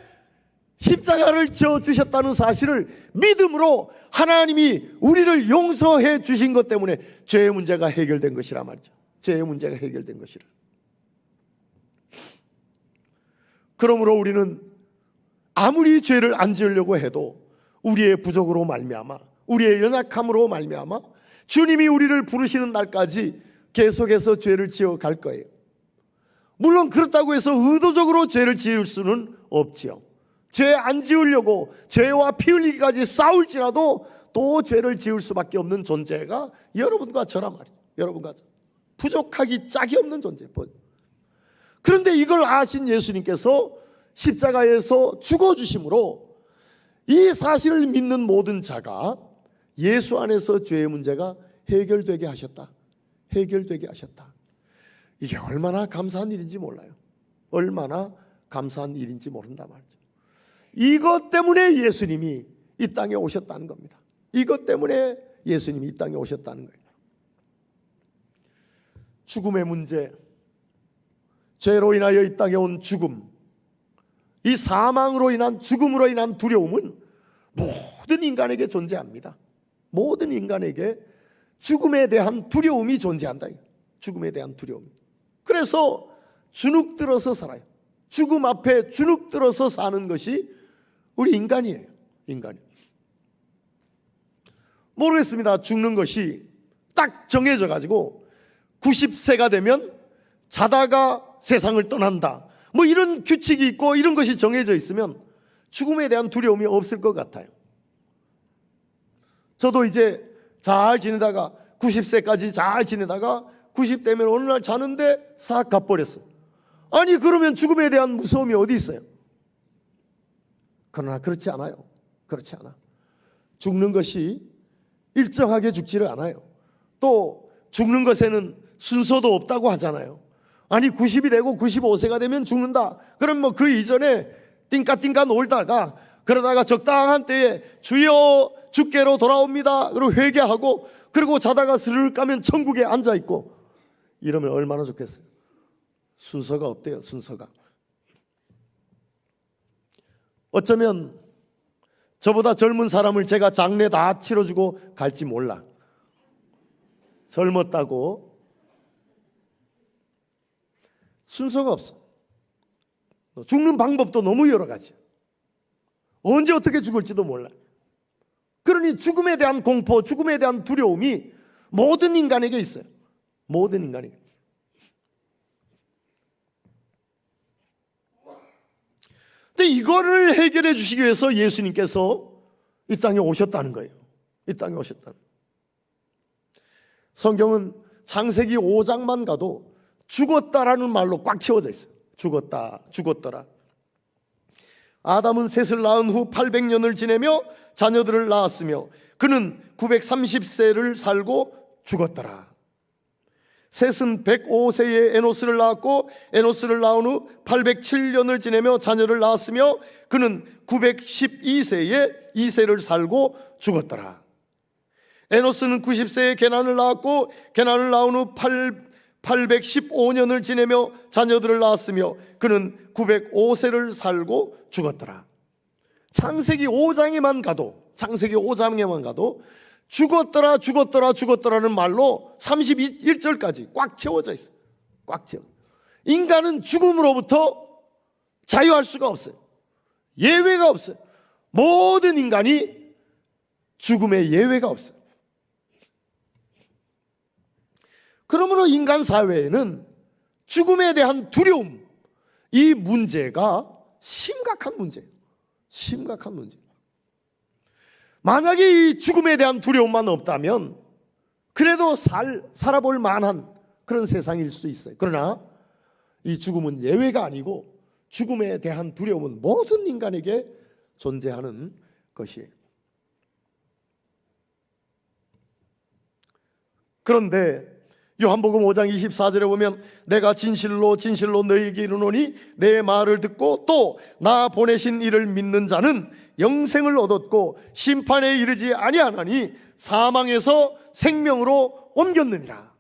십자가를 져 주셨다는 사실을 믿음으로 하나님이 우리를 용서해 주신 것 때문에 죄의 문제가 해결된 것이라 말이죠. 죄의 문제가 해결된 것이라. 그러므로 우리는 아무리 죄를 안 지으려고 해도 우리의 부족으로 말미암아, 우리의 연약함으로 말미암아 주님이 우리를 부르시는 날까지 계속해서 죄를 지어 갈 거예요. 물론 그렇다고 해서 의도적으로 죄를 지을 수는 없지요. 죄 안 지으려고 죄와 피 흘리기까지 싸울지라도 또 죄를 지을 수밖에 없는 존재가 여러분과 저란 말이에요. 여러분과 저. 부족하기 짝이 없는 존재. 그런데 이걸 아신 예수님께서 십자가에서 죽어주심으로 이 사실을 믿는 모든 자가 예수 안에서 죄의 문제가 해결되게 하셨다. 해결되게 하셨다. 이게 얼마나 감사한 일인지 몰라요. 얼마나 감사한 일인지 모른단 말이죠. 이것 때문에 예수님이 이 땅에 오셨다는 겁니다. 이것 때문에 예수님이 이 땅에 오셨다는 거예요. 죽음의 문제, 죄로 인하여 이 땅에 온 죽음, 이 사망으로 인한 죽음으로 인한 두려움은 모든 인간에게 존재합니다. 모든 인간에게 죽음에 대한 두려움이 존재한다. 죽음에 대한 두려움. 그래서 주눅들어서 살아요. 죽음 앞에 주눅들어서 사는 것이 우리 인간이에요. 인간이. 모르겠습니다. 죽는 것이 딱 정해져 가지고 90세가 되면 자다가 세상을 떠난다. 뭐 이런 규칙이 있고 이런 것이 정해져 있으면 죽음에 대한 두려움이 없을 것 같아요. 저도 이제 잘 지내다가 90세까지 잘 지내다가 90대면 어느 날 자는데 싹 가버렸어. 아니 그러면 죽음에 대한 무서움이 어디 있어요? 그러나 그렇지 않아요. 그렇지 않아. 죽는 것이 일정하게 죽지를 않아요. 또 죽는 것에는 순서도 없다고 하잖아요. 아니 90이 되고 95세가 되면 죽는다. 그럼 뭐 그 이전에 띵까띵까 놀다가 그러다가 적당한 때에 주여 주께로 돌아옵니다. 그리고 회개하고 그리고 자다가 스르륵 가면 천국에 앉아있고 이러면 얼마나 좋겠어요. 순서가 없대요. 순서가. 어쩌면 저보다 젊은 사람을 제가 장례 다 치러주고 갈지 몰라. 젊었다고 순서가 없어. 죽는 방법도 너무 여러 가지. 언제 어떻게 죽을지도 몰라. 그러니 죽음에 대한 공포, 죽음에 대한 두려움이 모든 인간에게 있어요. 모든 인간에게. 근데 이거를 해결해 주시기 위해서 예수님께서 이 땅에 오셨다는 거예요. 이 땅에 오셨다는 거예요. 성경은 창세기 5장만 가도 죽었다라는 말로 꽉 채워져 있어요. 죽었다, 죽었더라. 아담은 셋을 낳은 후 800년을 지내며 자녀들을 낳았으며 그는 930세를 살고 죽었더라. 셋은 105세에 에노스를 낳았고 에노스를 낳은 후 807년을 지내며 자녀를 낳았으며 그는 912세에 이세를 살고 죽었더라. 에노스는 90세에 게난을 낳았고 게난을 낳은 후 815년을 지내며 자녀들을 낳았으며 그는 905세를 살고 죽었더라. 창세기 5장에만 가도 죽었더라 죽었더라 죽었더라는 말로 31절까지 꽉 채워져 있어요. 꽉 채워. 인간은 죽음으로부터 자유할 수가 없어요. 예외가 없어요. 모든 인간이 죽음의 예외가 없어요. 그러므로 인간 사회에는 죽음에 대한 두려움, 이 문제가 심각한 문제예요. 심각한 문제. 만약에 이 죽음에 대한 두려움만 없다면 그래도 살아볼 만한 그런 세상일 수 있어요. 그러나 이 죽음은 예외가 아니고 죽음에 대한 두려움은 모든 인간에게 존재하는 것이에요. 그런데 요한복음 5장 24절에 보면 내가 진실로 진실로 너희에게 이르노니 내 말을 듣고 또 나 보내신 이를 믿는 자는 영생을 얻었고 심판에 이르지 아니하나니 사망에서 생명으로 옮겼느니라.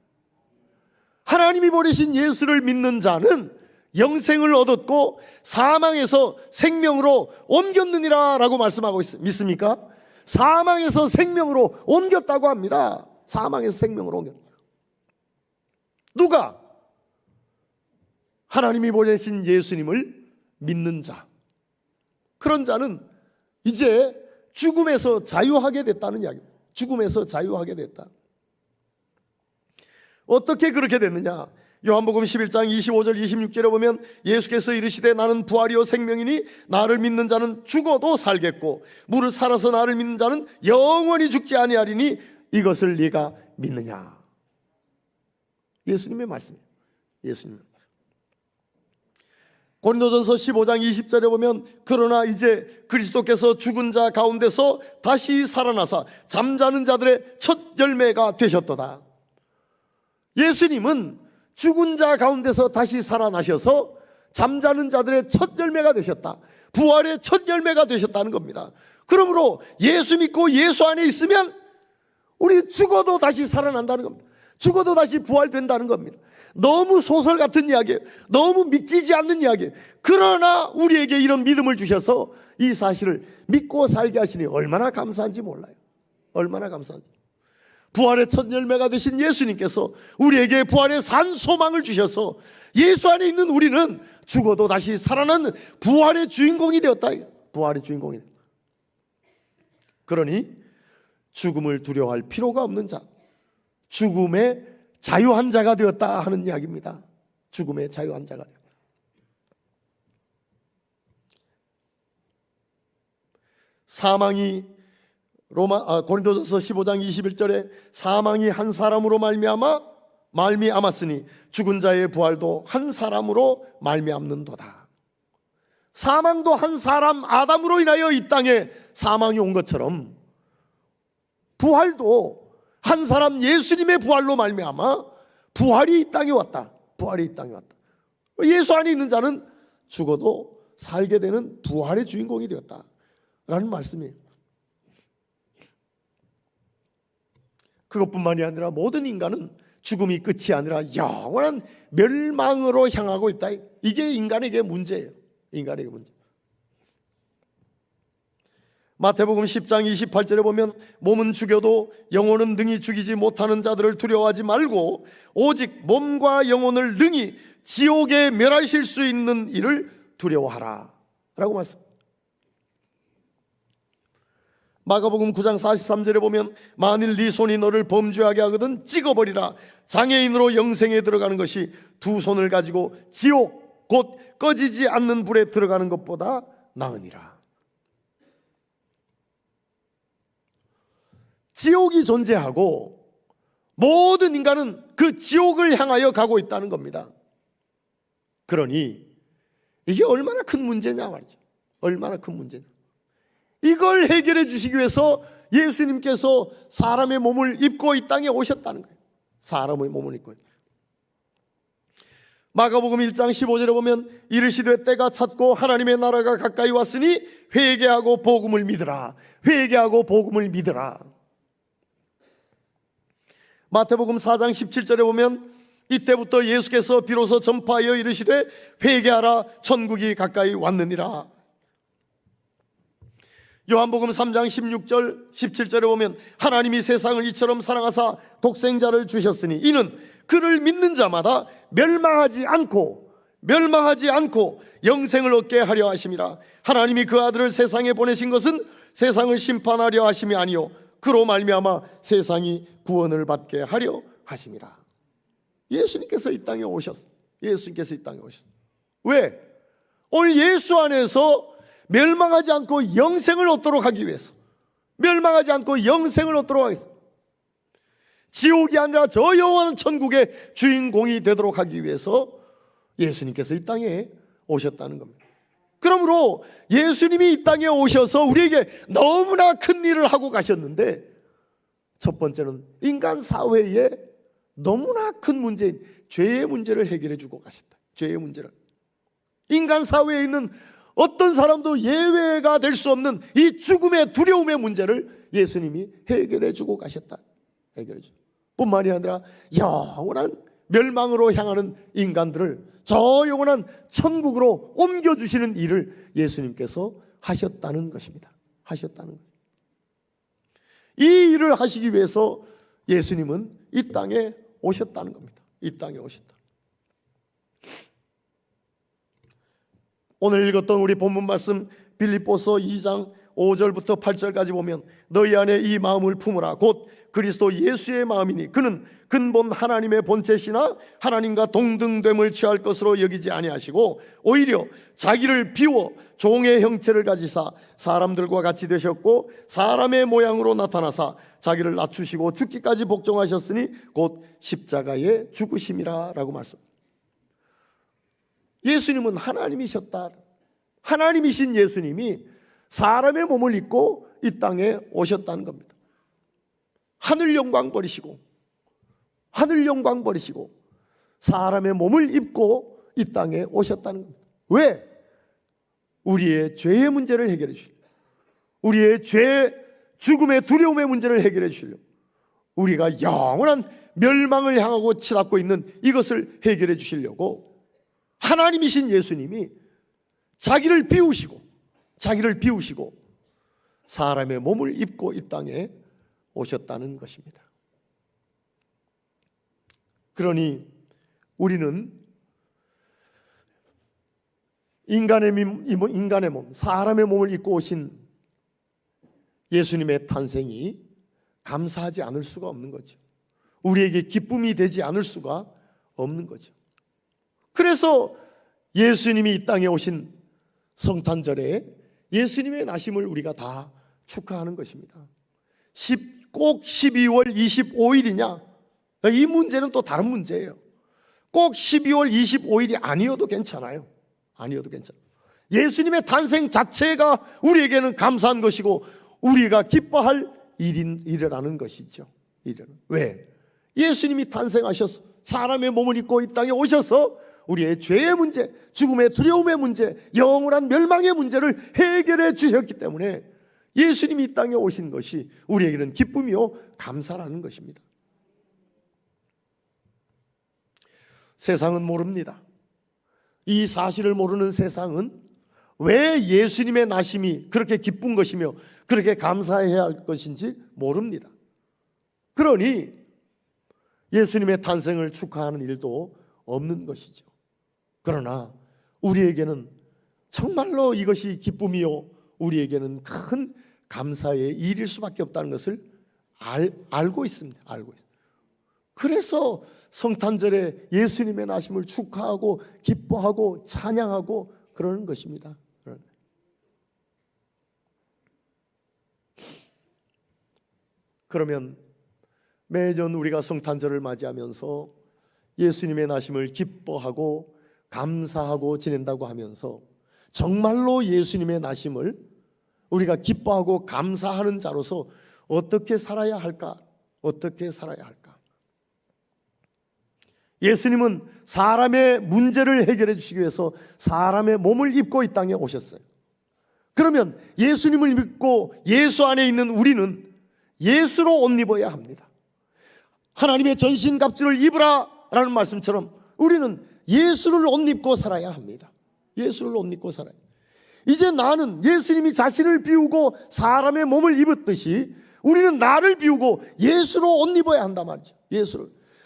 하나님이 보내신 예수를 믿는 자는 영생을 얻었고 사망에서 생명으로 옮겼느니라 라고 말씀하고 있어요. 믿습니까? 사망에서 생명으로 옮겼다고 합니다. 사망에서 생명으로 옮겼다. 누가? 하나님이 보내신 예수님을 믿는 자. 그런 자는 이제 죽음에서 자유하게 됐다는 이야기입니다. 죽음에서 자유하게 됐다. 어떻게 그렇게 됐느냐? 요한복음 11장 25절 26절에 보면 예수께서 이르시되 나는 부활이요 생명이니 나를 믿는 자는 죽어도 살겠고 무릇 살아서 나를 믿는 자는 영원히 죽지 아니하리니 이것을 네가 믿느냐? 예수님의 말씀이에요. 예수님. 고린도전서 15장 20절에 보면 그러나 이제 그리스도께서 죽은 자 가운데서 다시 살아나사 잠자는 자들의 첫 열매가 되셨도다. 예수님은 죽은 자 가운데서 다시 살아나셔서 잠자는 자들의 첫 열매가 되셨다. 부활의 첫 열매가 되셨다는 겁니다. 그러므로 예수 믿고 예수 안에 있으면 우리 죽어도 다시 살아난다는 겁니다. 죽어도 다시 부활된다는 겁니다. 너무 소설 같은 이야기예요. 너무 믿기지 않는 이야기예요. 그러나 우리에게 이런 믿음을 주셔서 이 사실을 믿고 살게 하시니 얼마나 감사한지 몰라요. 얼마나 감사한지. 부활의 첫 열매가 되신 예수님께서 우리에게 부활의 산 소망을 주셔서 예수 안에 있는 우리는 죽어도 다시 살아나는 부활의 주인공이 되었다. 부활의 주인공이 되었다. 그러니 죽음을 두려워할 필요가 없는 자, 죽음의 자유한 자가 되었다 하는 이야기입니다. 죽음의 자유한 자가 되었다. 사망이 고린도전서 15장 21절에 사망이 한 사람으로 말미암았으니 죽은 자의 부활도 한 사람으로 말미암는도다. 사망도 한 사람 아담으로 인하여 이 땅에 사망이 온 것처럼 부활도 한 사람 예수님의 부활로 말미암아 부활이 이 땅에 왔다. 부활이 이 땅에 왔다. 예수 안에 있는 자는 죽어도 살게 되는 부활의 주인공이 되었다라는 말씀이에요. 그것뿐만이 아니라 모든 인간은 죽음이 끝이 아니라 영원한 멸망으로 향하고 있다. 이게 인간에게 문제예요. 인간에게 문제. 마태복음 10장 28절에 보면 몸은 죽여도 영혼은 능히 죽이지 못하는 자들을 두려워하지 말고 오직 몸과 영혼을 능히 지옥에 멸하실 수 있는 이를 두려워하라 라고 말씀. 마가복음 9장 43절에 보면 만일 네 손이 너를 범죄하게 하거든 찍어버리라. 장애인으로 영생에 들어가는 것이 두 손을 가지고 지옥 곧 꺼지지 않는 불에 들어가는 것보다 나으니라. 지옥이 존재하고 모든 인간은 그 지옥을 향하여 가고 있다는 겁니다. 그러니 이게 얼마나 큰 문제냐 말이죠. 얼마나 큰 문제냐. 이걸 해결해 주시기 위해서 예수님께서 사람의 몸을 입고 이 땅에 오셨다는 거예요. 사람의 몸을 입고. 마가복음 1장 15절에 보면 이르시되 때가 찼고 하나님의 나라가 가까이 왔으니 회개하고 복음을 믿으라. 회개하고 복음을 믿으라. 마태복음 4장 17절에 보면 이때부터 예수께서 비로소 전파하여 이르시되 회개하라 천국이 가까이 왔느니라. 요한복음 3장 16절 17절에 보면 하나님이 세상을 이처럼 사랑하사 독생자를 주셨으니 이는 그를 믿는 자마다 멸망하지 않고 영생을 얻게 하려 하심이라. 하나님이 그 아들을 세상에 보내신 것은 세상을 심판하려 하심이 아니요 그로 말미암아 세상이 구원을 받게 하려 하심이라. 예수님께서 이 땅에 오셨어요. 예수님께서 이 땅에 오셨어요. 왜? 오늘 예수 안에서 멸망하지 않고 영생을 얻도록 하기 위해서, 멸망하지 않고 영생을 얻도록 하기 위해서, 지옥이 아니라 저 영원한 천국의 주인공이 되도록 하기 위해서 예수님께서 이 땅에 오셨다는 겁니다. 그러므로 예수님이 이 땅에 오셔서 우리에게 너무나 큰 일을 하고 가셨는데, 첫 번째는 인간 사회에 너무나 큰 문제인 죄의 문제를 해결해 주고 가셨다. 죄의 문제를. 인간 사회에 있는 어떤 사람도 예외가 될 수 없는 이 죽음의 두려움의 문제를 예수님이 해결해 주고 가셨다. 해결해 주고. 뿐만이 아니라 영원한 멸망으로 향하는 인간들을 저 영원한 천국으로 옮겨주시는 일을 예수님께서 하셨다는 것입니다. 하셨다는 것. 이 일을 하시기 위해서 예수님은 이 땅에 오셨다는 겁니다. 이 땅에 오셨다. 오늘 읽었던 우리 본문 말씀 빌립보서 2장 5절부터 8절까지 보면 너희 안에 이 마음을 품으라. 곧 그리스도 예수의 마음이니 그는 근본 하나님의 본체시나 하나님과 동등됨을 취할 것으로 여기지 아니하시고 오히려 자기를 비워 종의 형체를 가지사 사람들과 같이 되셨고 사람의 모양으로 나타나사 자기를 낮추시고 죽기까지 복종하셨으니 곧 십자가에 죽으심이라 라고 말씀. 예수님은 하나님이셨다. 하나님이신 예수님이 사람의 몸을 입고 이 땅에 오셨다는 겁니다. 하늘 영광 버리시고 사람의 몸을 입고 이 땅에 오셨다는 겁니다. 왜? 우리의 죄의 문제를 해결해 주시려고, 우리의 죄, 죽음의 두려움의 문제를 해결해 주시려고, 우리가 영원한 멸망을 향하고 치닫고 있는 이것을 해결해 주시려고 하나님이신 예수님이 자기를 비우시고 사람의 몸을 입고 이 땅에 오셨다는 것입니다. 그러니 우리는 인간의 몸, 사람의 몸을 입고 오신 예수님의 탄생이 감사하지 않을 수가 없는 거죠. 우리에게 기쁨이 되지 않을 수가 없는 거죠. 그래서 예수님이 이 땅에 오신 성탄절에 예수님의 나심을 우리가 다 축하하는 것입니다. 꼭 12월 25일이냐? 이 문제는 또 다른 문제예요. 꼭 12월 25일이 아니어도 괜찮아요. 예수님의 탄생 자체가 우리에게는 감사한 것이고 우리가 기뻐할 일이라는 것이죠. 왜? 예수님이 탄생하셔서 사람의 몸을 입고 이 땅에 오셔서 우리의 죄의 문제, 죽음의 두려움의 문제, 영원한 멸망의 문제를 해결해 주셨기 때문에 예수님이 이 땅에 오신 것이 우리에게는 기쁨이요 감사라는 것입니다. 세상은 모릅니다. 이 사실을 모르는 세상은 왜 예수님의 나심이 그렇게 기쁜 것이며 그렇게 감사해야 할 것인지 모릅니다. 그러니 예수님의 탄생을 축하하는 일도 없는 것이죠. 그러나 우리에게는 정말로 이것이 기쁨이요 우리에게는 큰 감사의 일일 수밖에 없다는 것을 알고 있습니다. 그래서 성탄절에 예수님의 나심을 축하하고 기뻐하고 찬양하고 그러는 것입니다. 그러면 매년 우리가 성탄절을 맞이하면서 예수님의 나심을 기뻐하고 감사하고 지낸다고 하면서 정말로 예수님의 나심을 우리가 기뻐하고 감사하는 자로서 어떻게 살아야 할까? 예수님은 사람의 문제를 해결해 주시기 위해서 사람의 몸을 입고 이 땅에 오셨어요. 그러면 예수님을 믿고 예수 안에 있는 우리는 예수로 옷 입어야 합니다. 하나님의 전신갑주를 입으라 라는 말씀처럼 우리는 예수를 옷 입고 살아야 합니다. 이제 나는 예수님이 자신을 비우고 사람의 몸을 입었듯이 우리는 나를 비우고 예수로 옷 입어야 한단 말이죠.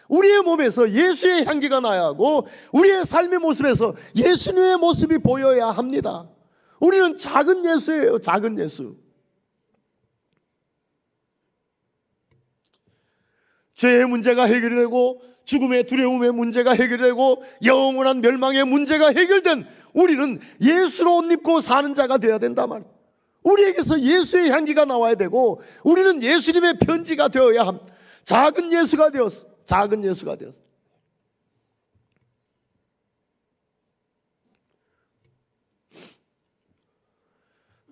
우리의 몸에서 예수의 향기가 나야 하고 우리의 삶의 모습에서 예수님의 모습이 보여야 합니다. 우리는 작은 예수예요. 작은 예수. 죄의 문제가 해결이 되고 죽음의 두려움의 문제가 해결되고 영원한 멸망의 문제가 해결된 우리는 예수로 옷 입고 사는 자가 되어야 된단 말이에요. 우리에게서 예수의 향기가 나와야 되고 우리는 예수님의 편지가 되어야 합니다. 작은 예수가 되었어.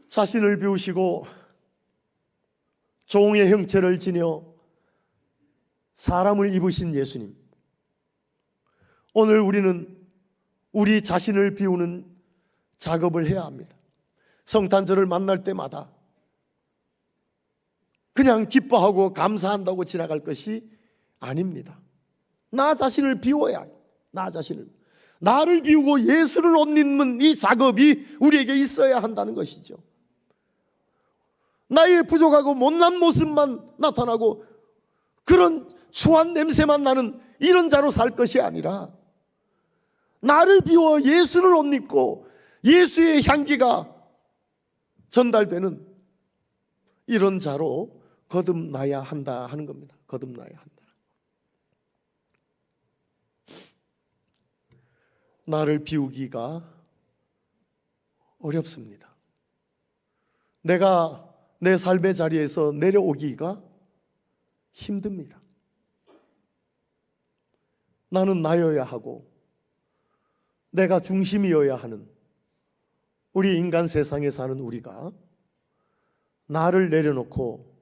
자신을 비우시고 종의 형체를 지녀 사람을 입으신 예수님. 오늘 우리는 우리 자신을 비우는 작업을 해야 합니다. 성탄절을 만날 때마다 그냥 기뻐하고 감사한다고 지나갈 것이 아닙니다. 나 자신을 비워야 해요. 나를 비우고 예수를 옷 입는 이 작업이 우리에게 있어야 한다는 것이죠. 나의 부족하고 못난 모습만 나타나고 그런 추한 냄새만 나는 이런 자로 살 것이 아니라 나를 비워 예수를 옷 입고 예수의 향기가 전달되는 이런 자로 거듭나야 한다 하는 겁니다. 나를 비우기가 어렵습니다. 내가 내 삶의 자리에서 내려오기가 힘듭니다. 나는 나여야 하고 내가 중심이어야 하는 우리 인간 세상에 사는 우리가 나를 내려놓고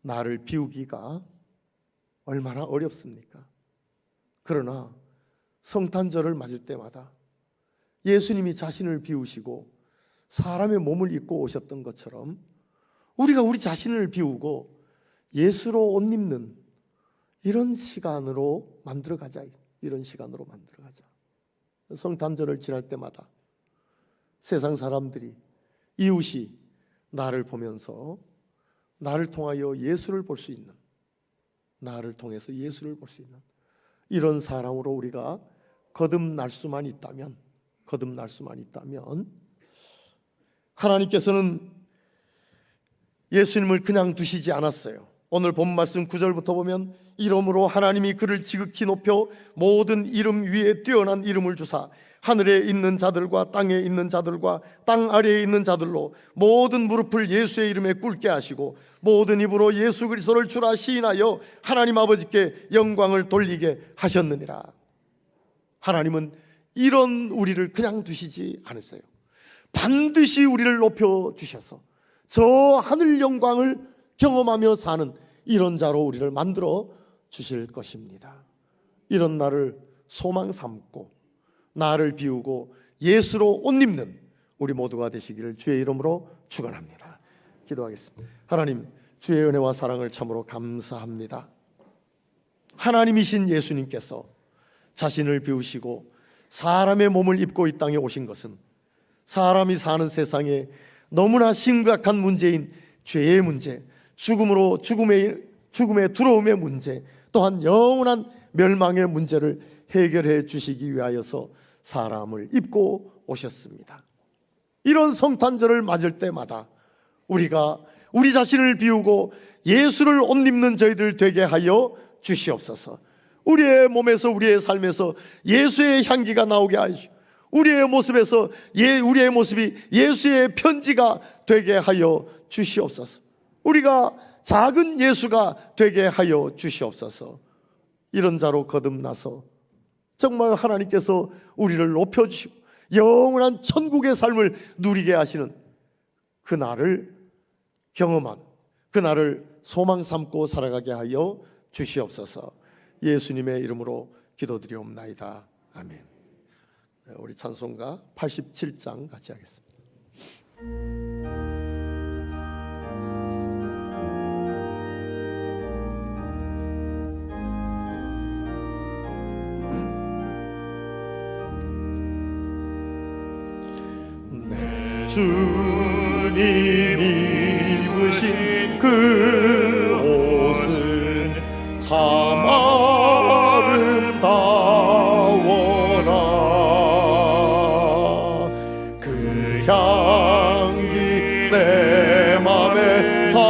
나를 비우기가 얼마나 어렵습니까? 그러나 성탄절을 맞을 때마다 예수님이 자신을 비우시고 사람의 몸을 입고 오셨던 것처럼 우리가 우리 자신을 비우고 예수로 옷 입는 이런 시간으로 만들어가자. 이런 시간으로 만들어가자. 성탄절을 지날 때마다 세상 사람들이, 이웃이 나를 보면서 나를 통하여 예수를 볼 수 있는, 나를 통해서 예수를 볼 수 있는 이런 사람으로 우리가 거듭날 수만 있다면 하나님께서는 예수님을 그냥 두시지 않았어요. 오늘 본 말씀 9절부터 보면 이름으로 하나님이 그를 지극히 높여 모든 이름 위에 뛰어난 이름을 주사 하늘에 있는 자들과 땅에 있는 자들과 땅 아래에 있는 자들로 모든 무릎을 예수의 이름에 꿇게 하시고 모든 입으로 예수 그리스도를 주라 시인하여 하나님 아버지께 영광을 돌리게 하셨느니라. 하나님은 이런 우리를 그냥 두시지 않으세요. 반드시 우리를 높여주셔서 저 하늘 영광을 경험하며 사는 이런 자로 우리를 만들어 주실 것입니다. 이런 날을 소망 삼고 나를 비우고 예수로 옷 입는 우리 모두가 되시기를 주의 이름으로 축원합니다. 기도하겠습니다. 하나님, 주의 은혜와 사랑을 참으로 감사합니다. 하나님이신 예수님께서 자신을 비우시고 사람의 몸을 입고 이 땅에 오신 것은 사람이 사는 세상에 너무나 심각한 문제인 죄의 문제, 죽음의 두려움의 문제, 또한 영원한 멸망의 문제를 해결해 주시기 위하여서 사람을 입고 오셨습니다. 이런 성탄절을 맞을 때마다 우리가 우리 자신을 비우고 예수를 옷 입는 저희들 되게 하여 주시옵소서. 우리의 몸에서, 우리의 삶에서 예수의 향기가 나오게 하시오. 우리의 모습이 예수의 편지가 되게 하여 주시옵소서. 우리가 작은 예수가 되게 하여 주시옵소서. 이런 자로 거듭나서 정말 하나님께서 우리를 높여주시고 영원한 천국의 삶을 누리게 하시는 그날을 경험한, 그날을 소망 삼고 살아가게 하여 주시옵소서. 예수님의 이름으로 기도드리옵나이다. 아멘. 우리 찬송가 87장 같이 하겠습니다. 내 주님이 입으신 그 옷은 참 아름다워라. 그 향기 내 맘에 사무쳐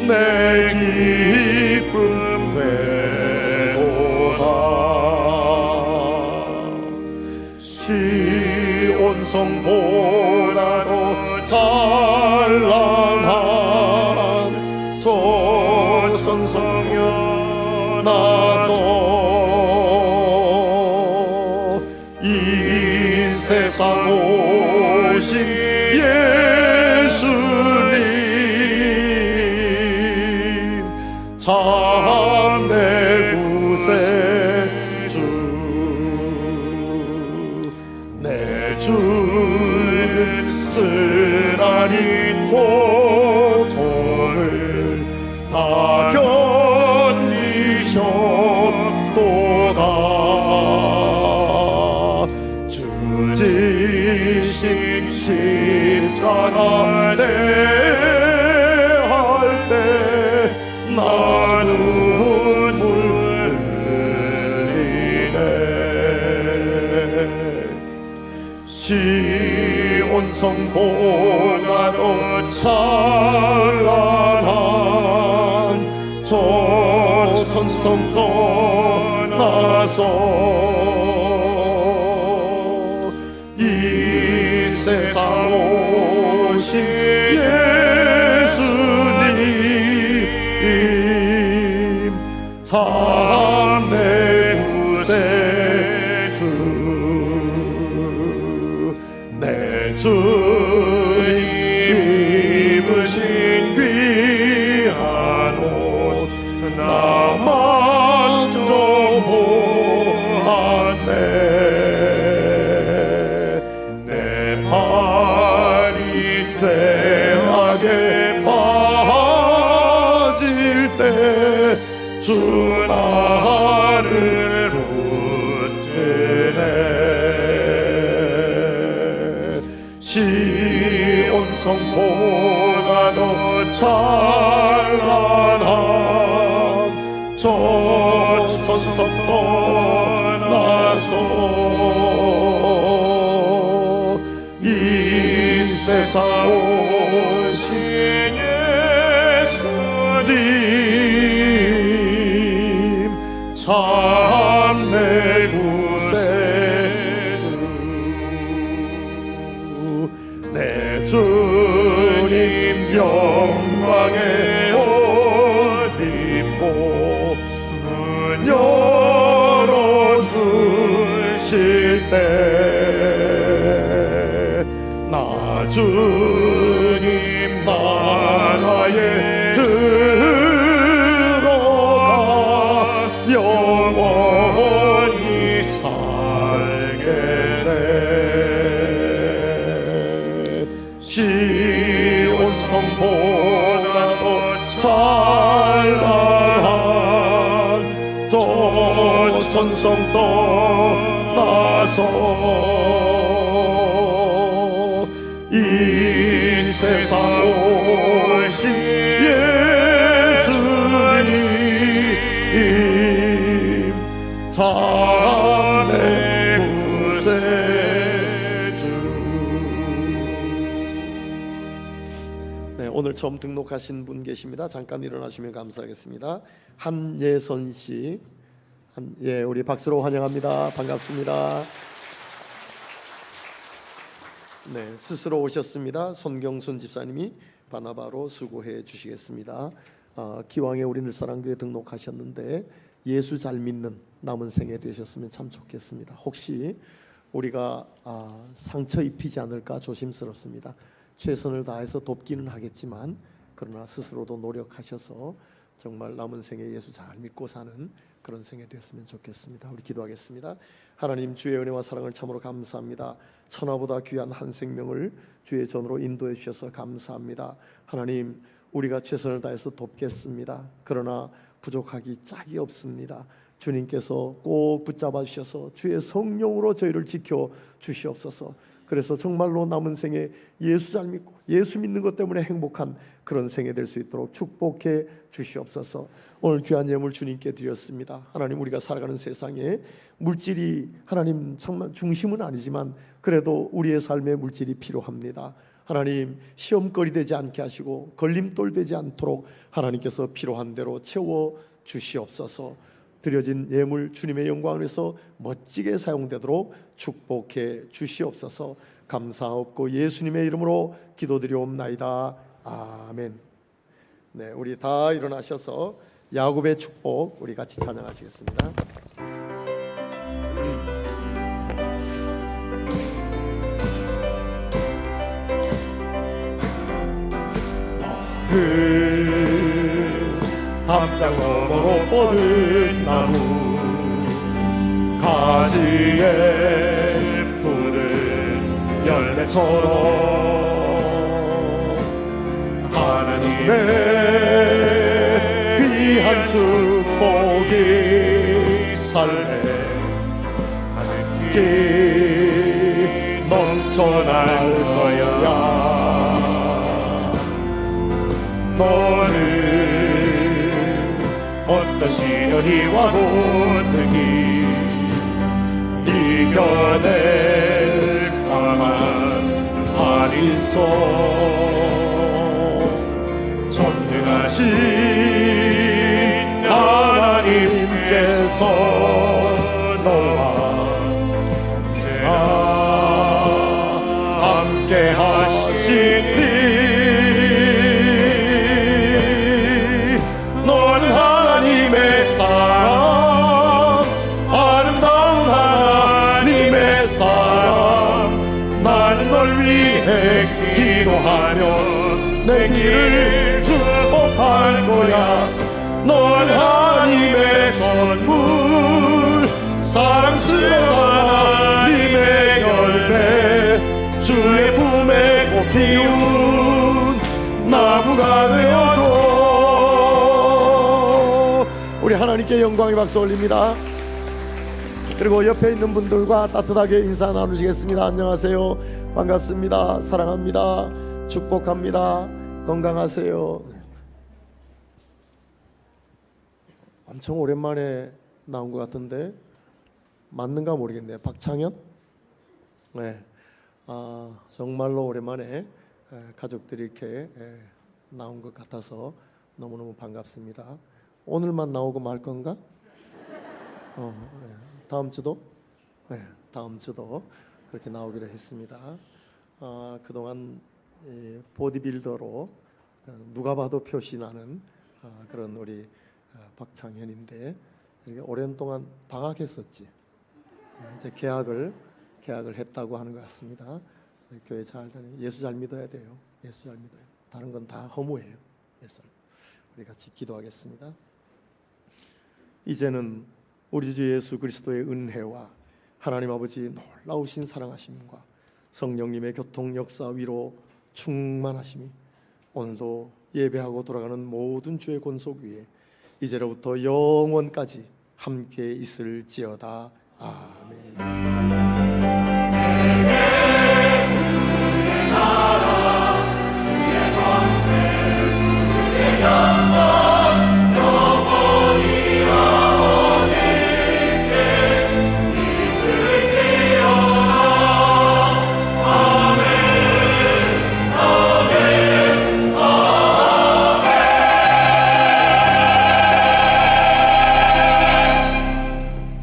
내 기쁨 되도다. 시온 성보다도 찬란한 조선성녀 나서 이 세상 오신 예수님 참 내 구세주. 내 주는 쓰라린 고통을 다 견디셨도다. 주 지신 십자가 대할 때 나 눈물 흘리네. 시온 성보다도 찬란한 조천성 떠나서 이 세상 오신 예수님 참 내 구세주 내 주님 입으신 귀한 옷 나 만져보았네 내 발이 죄악에 빠질 때 주 나를 붙드네 시온 성보다 더 찬란한 저 천성 떠나서 이 세상 오신 예수님 참 내 구세주 내 주님 영광의 옷 입고 문 열어주실 때 나 주님 나라에 들어가 영원히 살겠네 시온 성보다 더 찬란한 저 천성 떠나서 이 세상 오신 예수님 참 내 구세주 네, 오늘 처음 등록하신 분 계십니다. 잠깐 일어나시면 감사하겠습니다. 한예선 씨 예, 우리 박수로 환영합니다. 반갑습니다. 네, 스스로 오셨습니다. 손경순 집사님이 바나바로 수고해 주시겠습니다. 기왕에 우리 늘사랑교회 등록하셨는데 예수 잘 믿는 남은 생애 되셨으면 참 좋겠습니다. 혹시 우리가 상처 입히지 않을까 조심스럽습니다. 최선을 다해서 돕기는 하겠지만 그러나 스스로도 노력하셔서 정말 남은 생에 예수 잘 믿고 사는 그런 생애 되었으면 좋겠습니다. 우리 기도하겠습니다. 하나님 주의 은혜와 사랑을 참으로 감사합니다. 천하보다 귀한 한 생명을 주의 전으로 인도해 주셔서 감사합니다. 하나님 우리가 최선을 다해서 돕겠습니다. 그러나 부족하기 짝이 없습니다. 주님께서 꼭 붙잡아 주셔서 주의 성령으로 저희를 지켜 주시옵소서. 그래서 정말로 남은 생에 예수 잘 믿고 예수 믿는 것 때문에 행복한 그런 생애 될 수 있도록 축복해 주시옵소서. 오늘 귀한 예물 주님께 드렸습니다. 하나님 우리가 살아가는 세상에 물질이 하나님 정말 중심은 아니지만 그래도 우리의 삶에 물질이 필요합니다. 하나님 시험거리 되지 않게 하시고 걸림돌 되지 않도록 하나님께서 필요한 대로 채워 주시옵소서. 드려진 예물 주님의 영광에서 멋지게 사용되도록 축복해 주시옵소서. 감사하옵고 예수님의 이름으로 기도드리옵나이다. 아멘. 네, 우리 다 일어나셔서 야곱의 축복 우리 같이 찬양하시겠습니다. 담장 너머로 뻗은 나무 가지에 푸른 열매처럼 하나님의 귀한 축복이 삶에 하늘길 넘쳐날 거야. 너는 어떤 시련이 와도 능히 이겨낼 강한 팔 있어. 전능하신 하나님께서 너와 함께 하시니 넌 하나님의 사 넌 하나님의 선물 사랑스러운 하나님의 열매 주의 품에 꽃 피운 나무가 되어줘. 우리 하나님께 영광의 박수 올립니다. 그리고 옆에 있는 분들과 따뜻하게 인사 나누시겠습니다. 안녕하세요. 반갑습니다. 사랑합니다. 축복합니다. 건강하세요. 엄청 오랜만에 나온 것 같은데 맞는가 모르겠네요. 박창현? 네. 정말로 오랜만에 가족들이 이렇게 나온 것 같아서 너무너무 반갑습니다. 오늘만 나오고 말 건가? 네. 다음 주도? 네, 다음 주도 그렇게 나오기로 했습니다. 그동안 보디빌더로 누가 봐도 표시나는 그런 우리 박창현인데 오랜 동안 방학했었지. 이제 계약을 했다고 하는 것 같습니다. 교회 잘 다니고 예수 잘 믿어야 돼요. 예수 잘 믿어요. 다른 건 다 허무해요. 예수. 우리 같이 기도하겠습니다. 이제는 우리 주 예수 그리스도의 은혜와 하나님 아버지 놀라우신 사랑하심과 성령님의 교통 역사 위로 충만하심이 오늘도 예배하고 돌아가는 모든 주의 권속 위에 이제로부터 영원까지 함께 있을지어다. 아멘.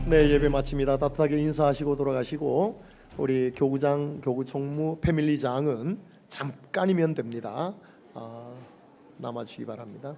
네, 예배 마칩니다. 따뜻하게 인사하시고 돌아가시고 우리 교구장, 교구총무, 패밀리장은 잠깐이면 됩니다. 남아주시기 바랍니다.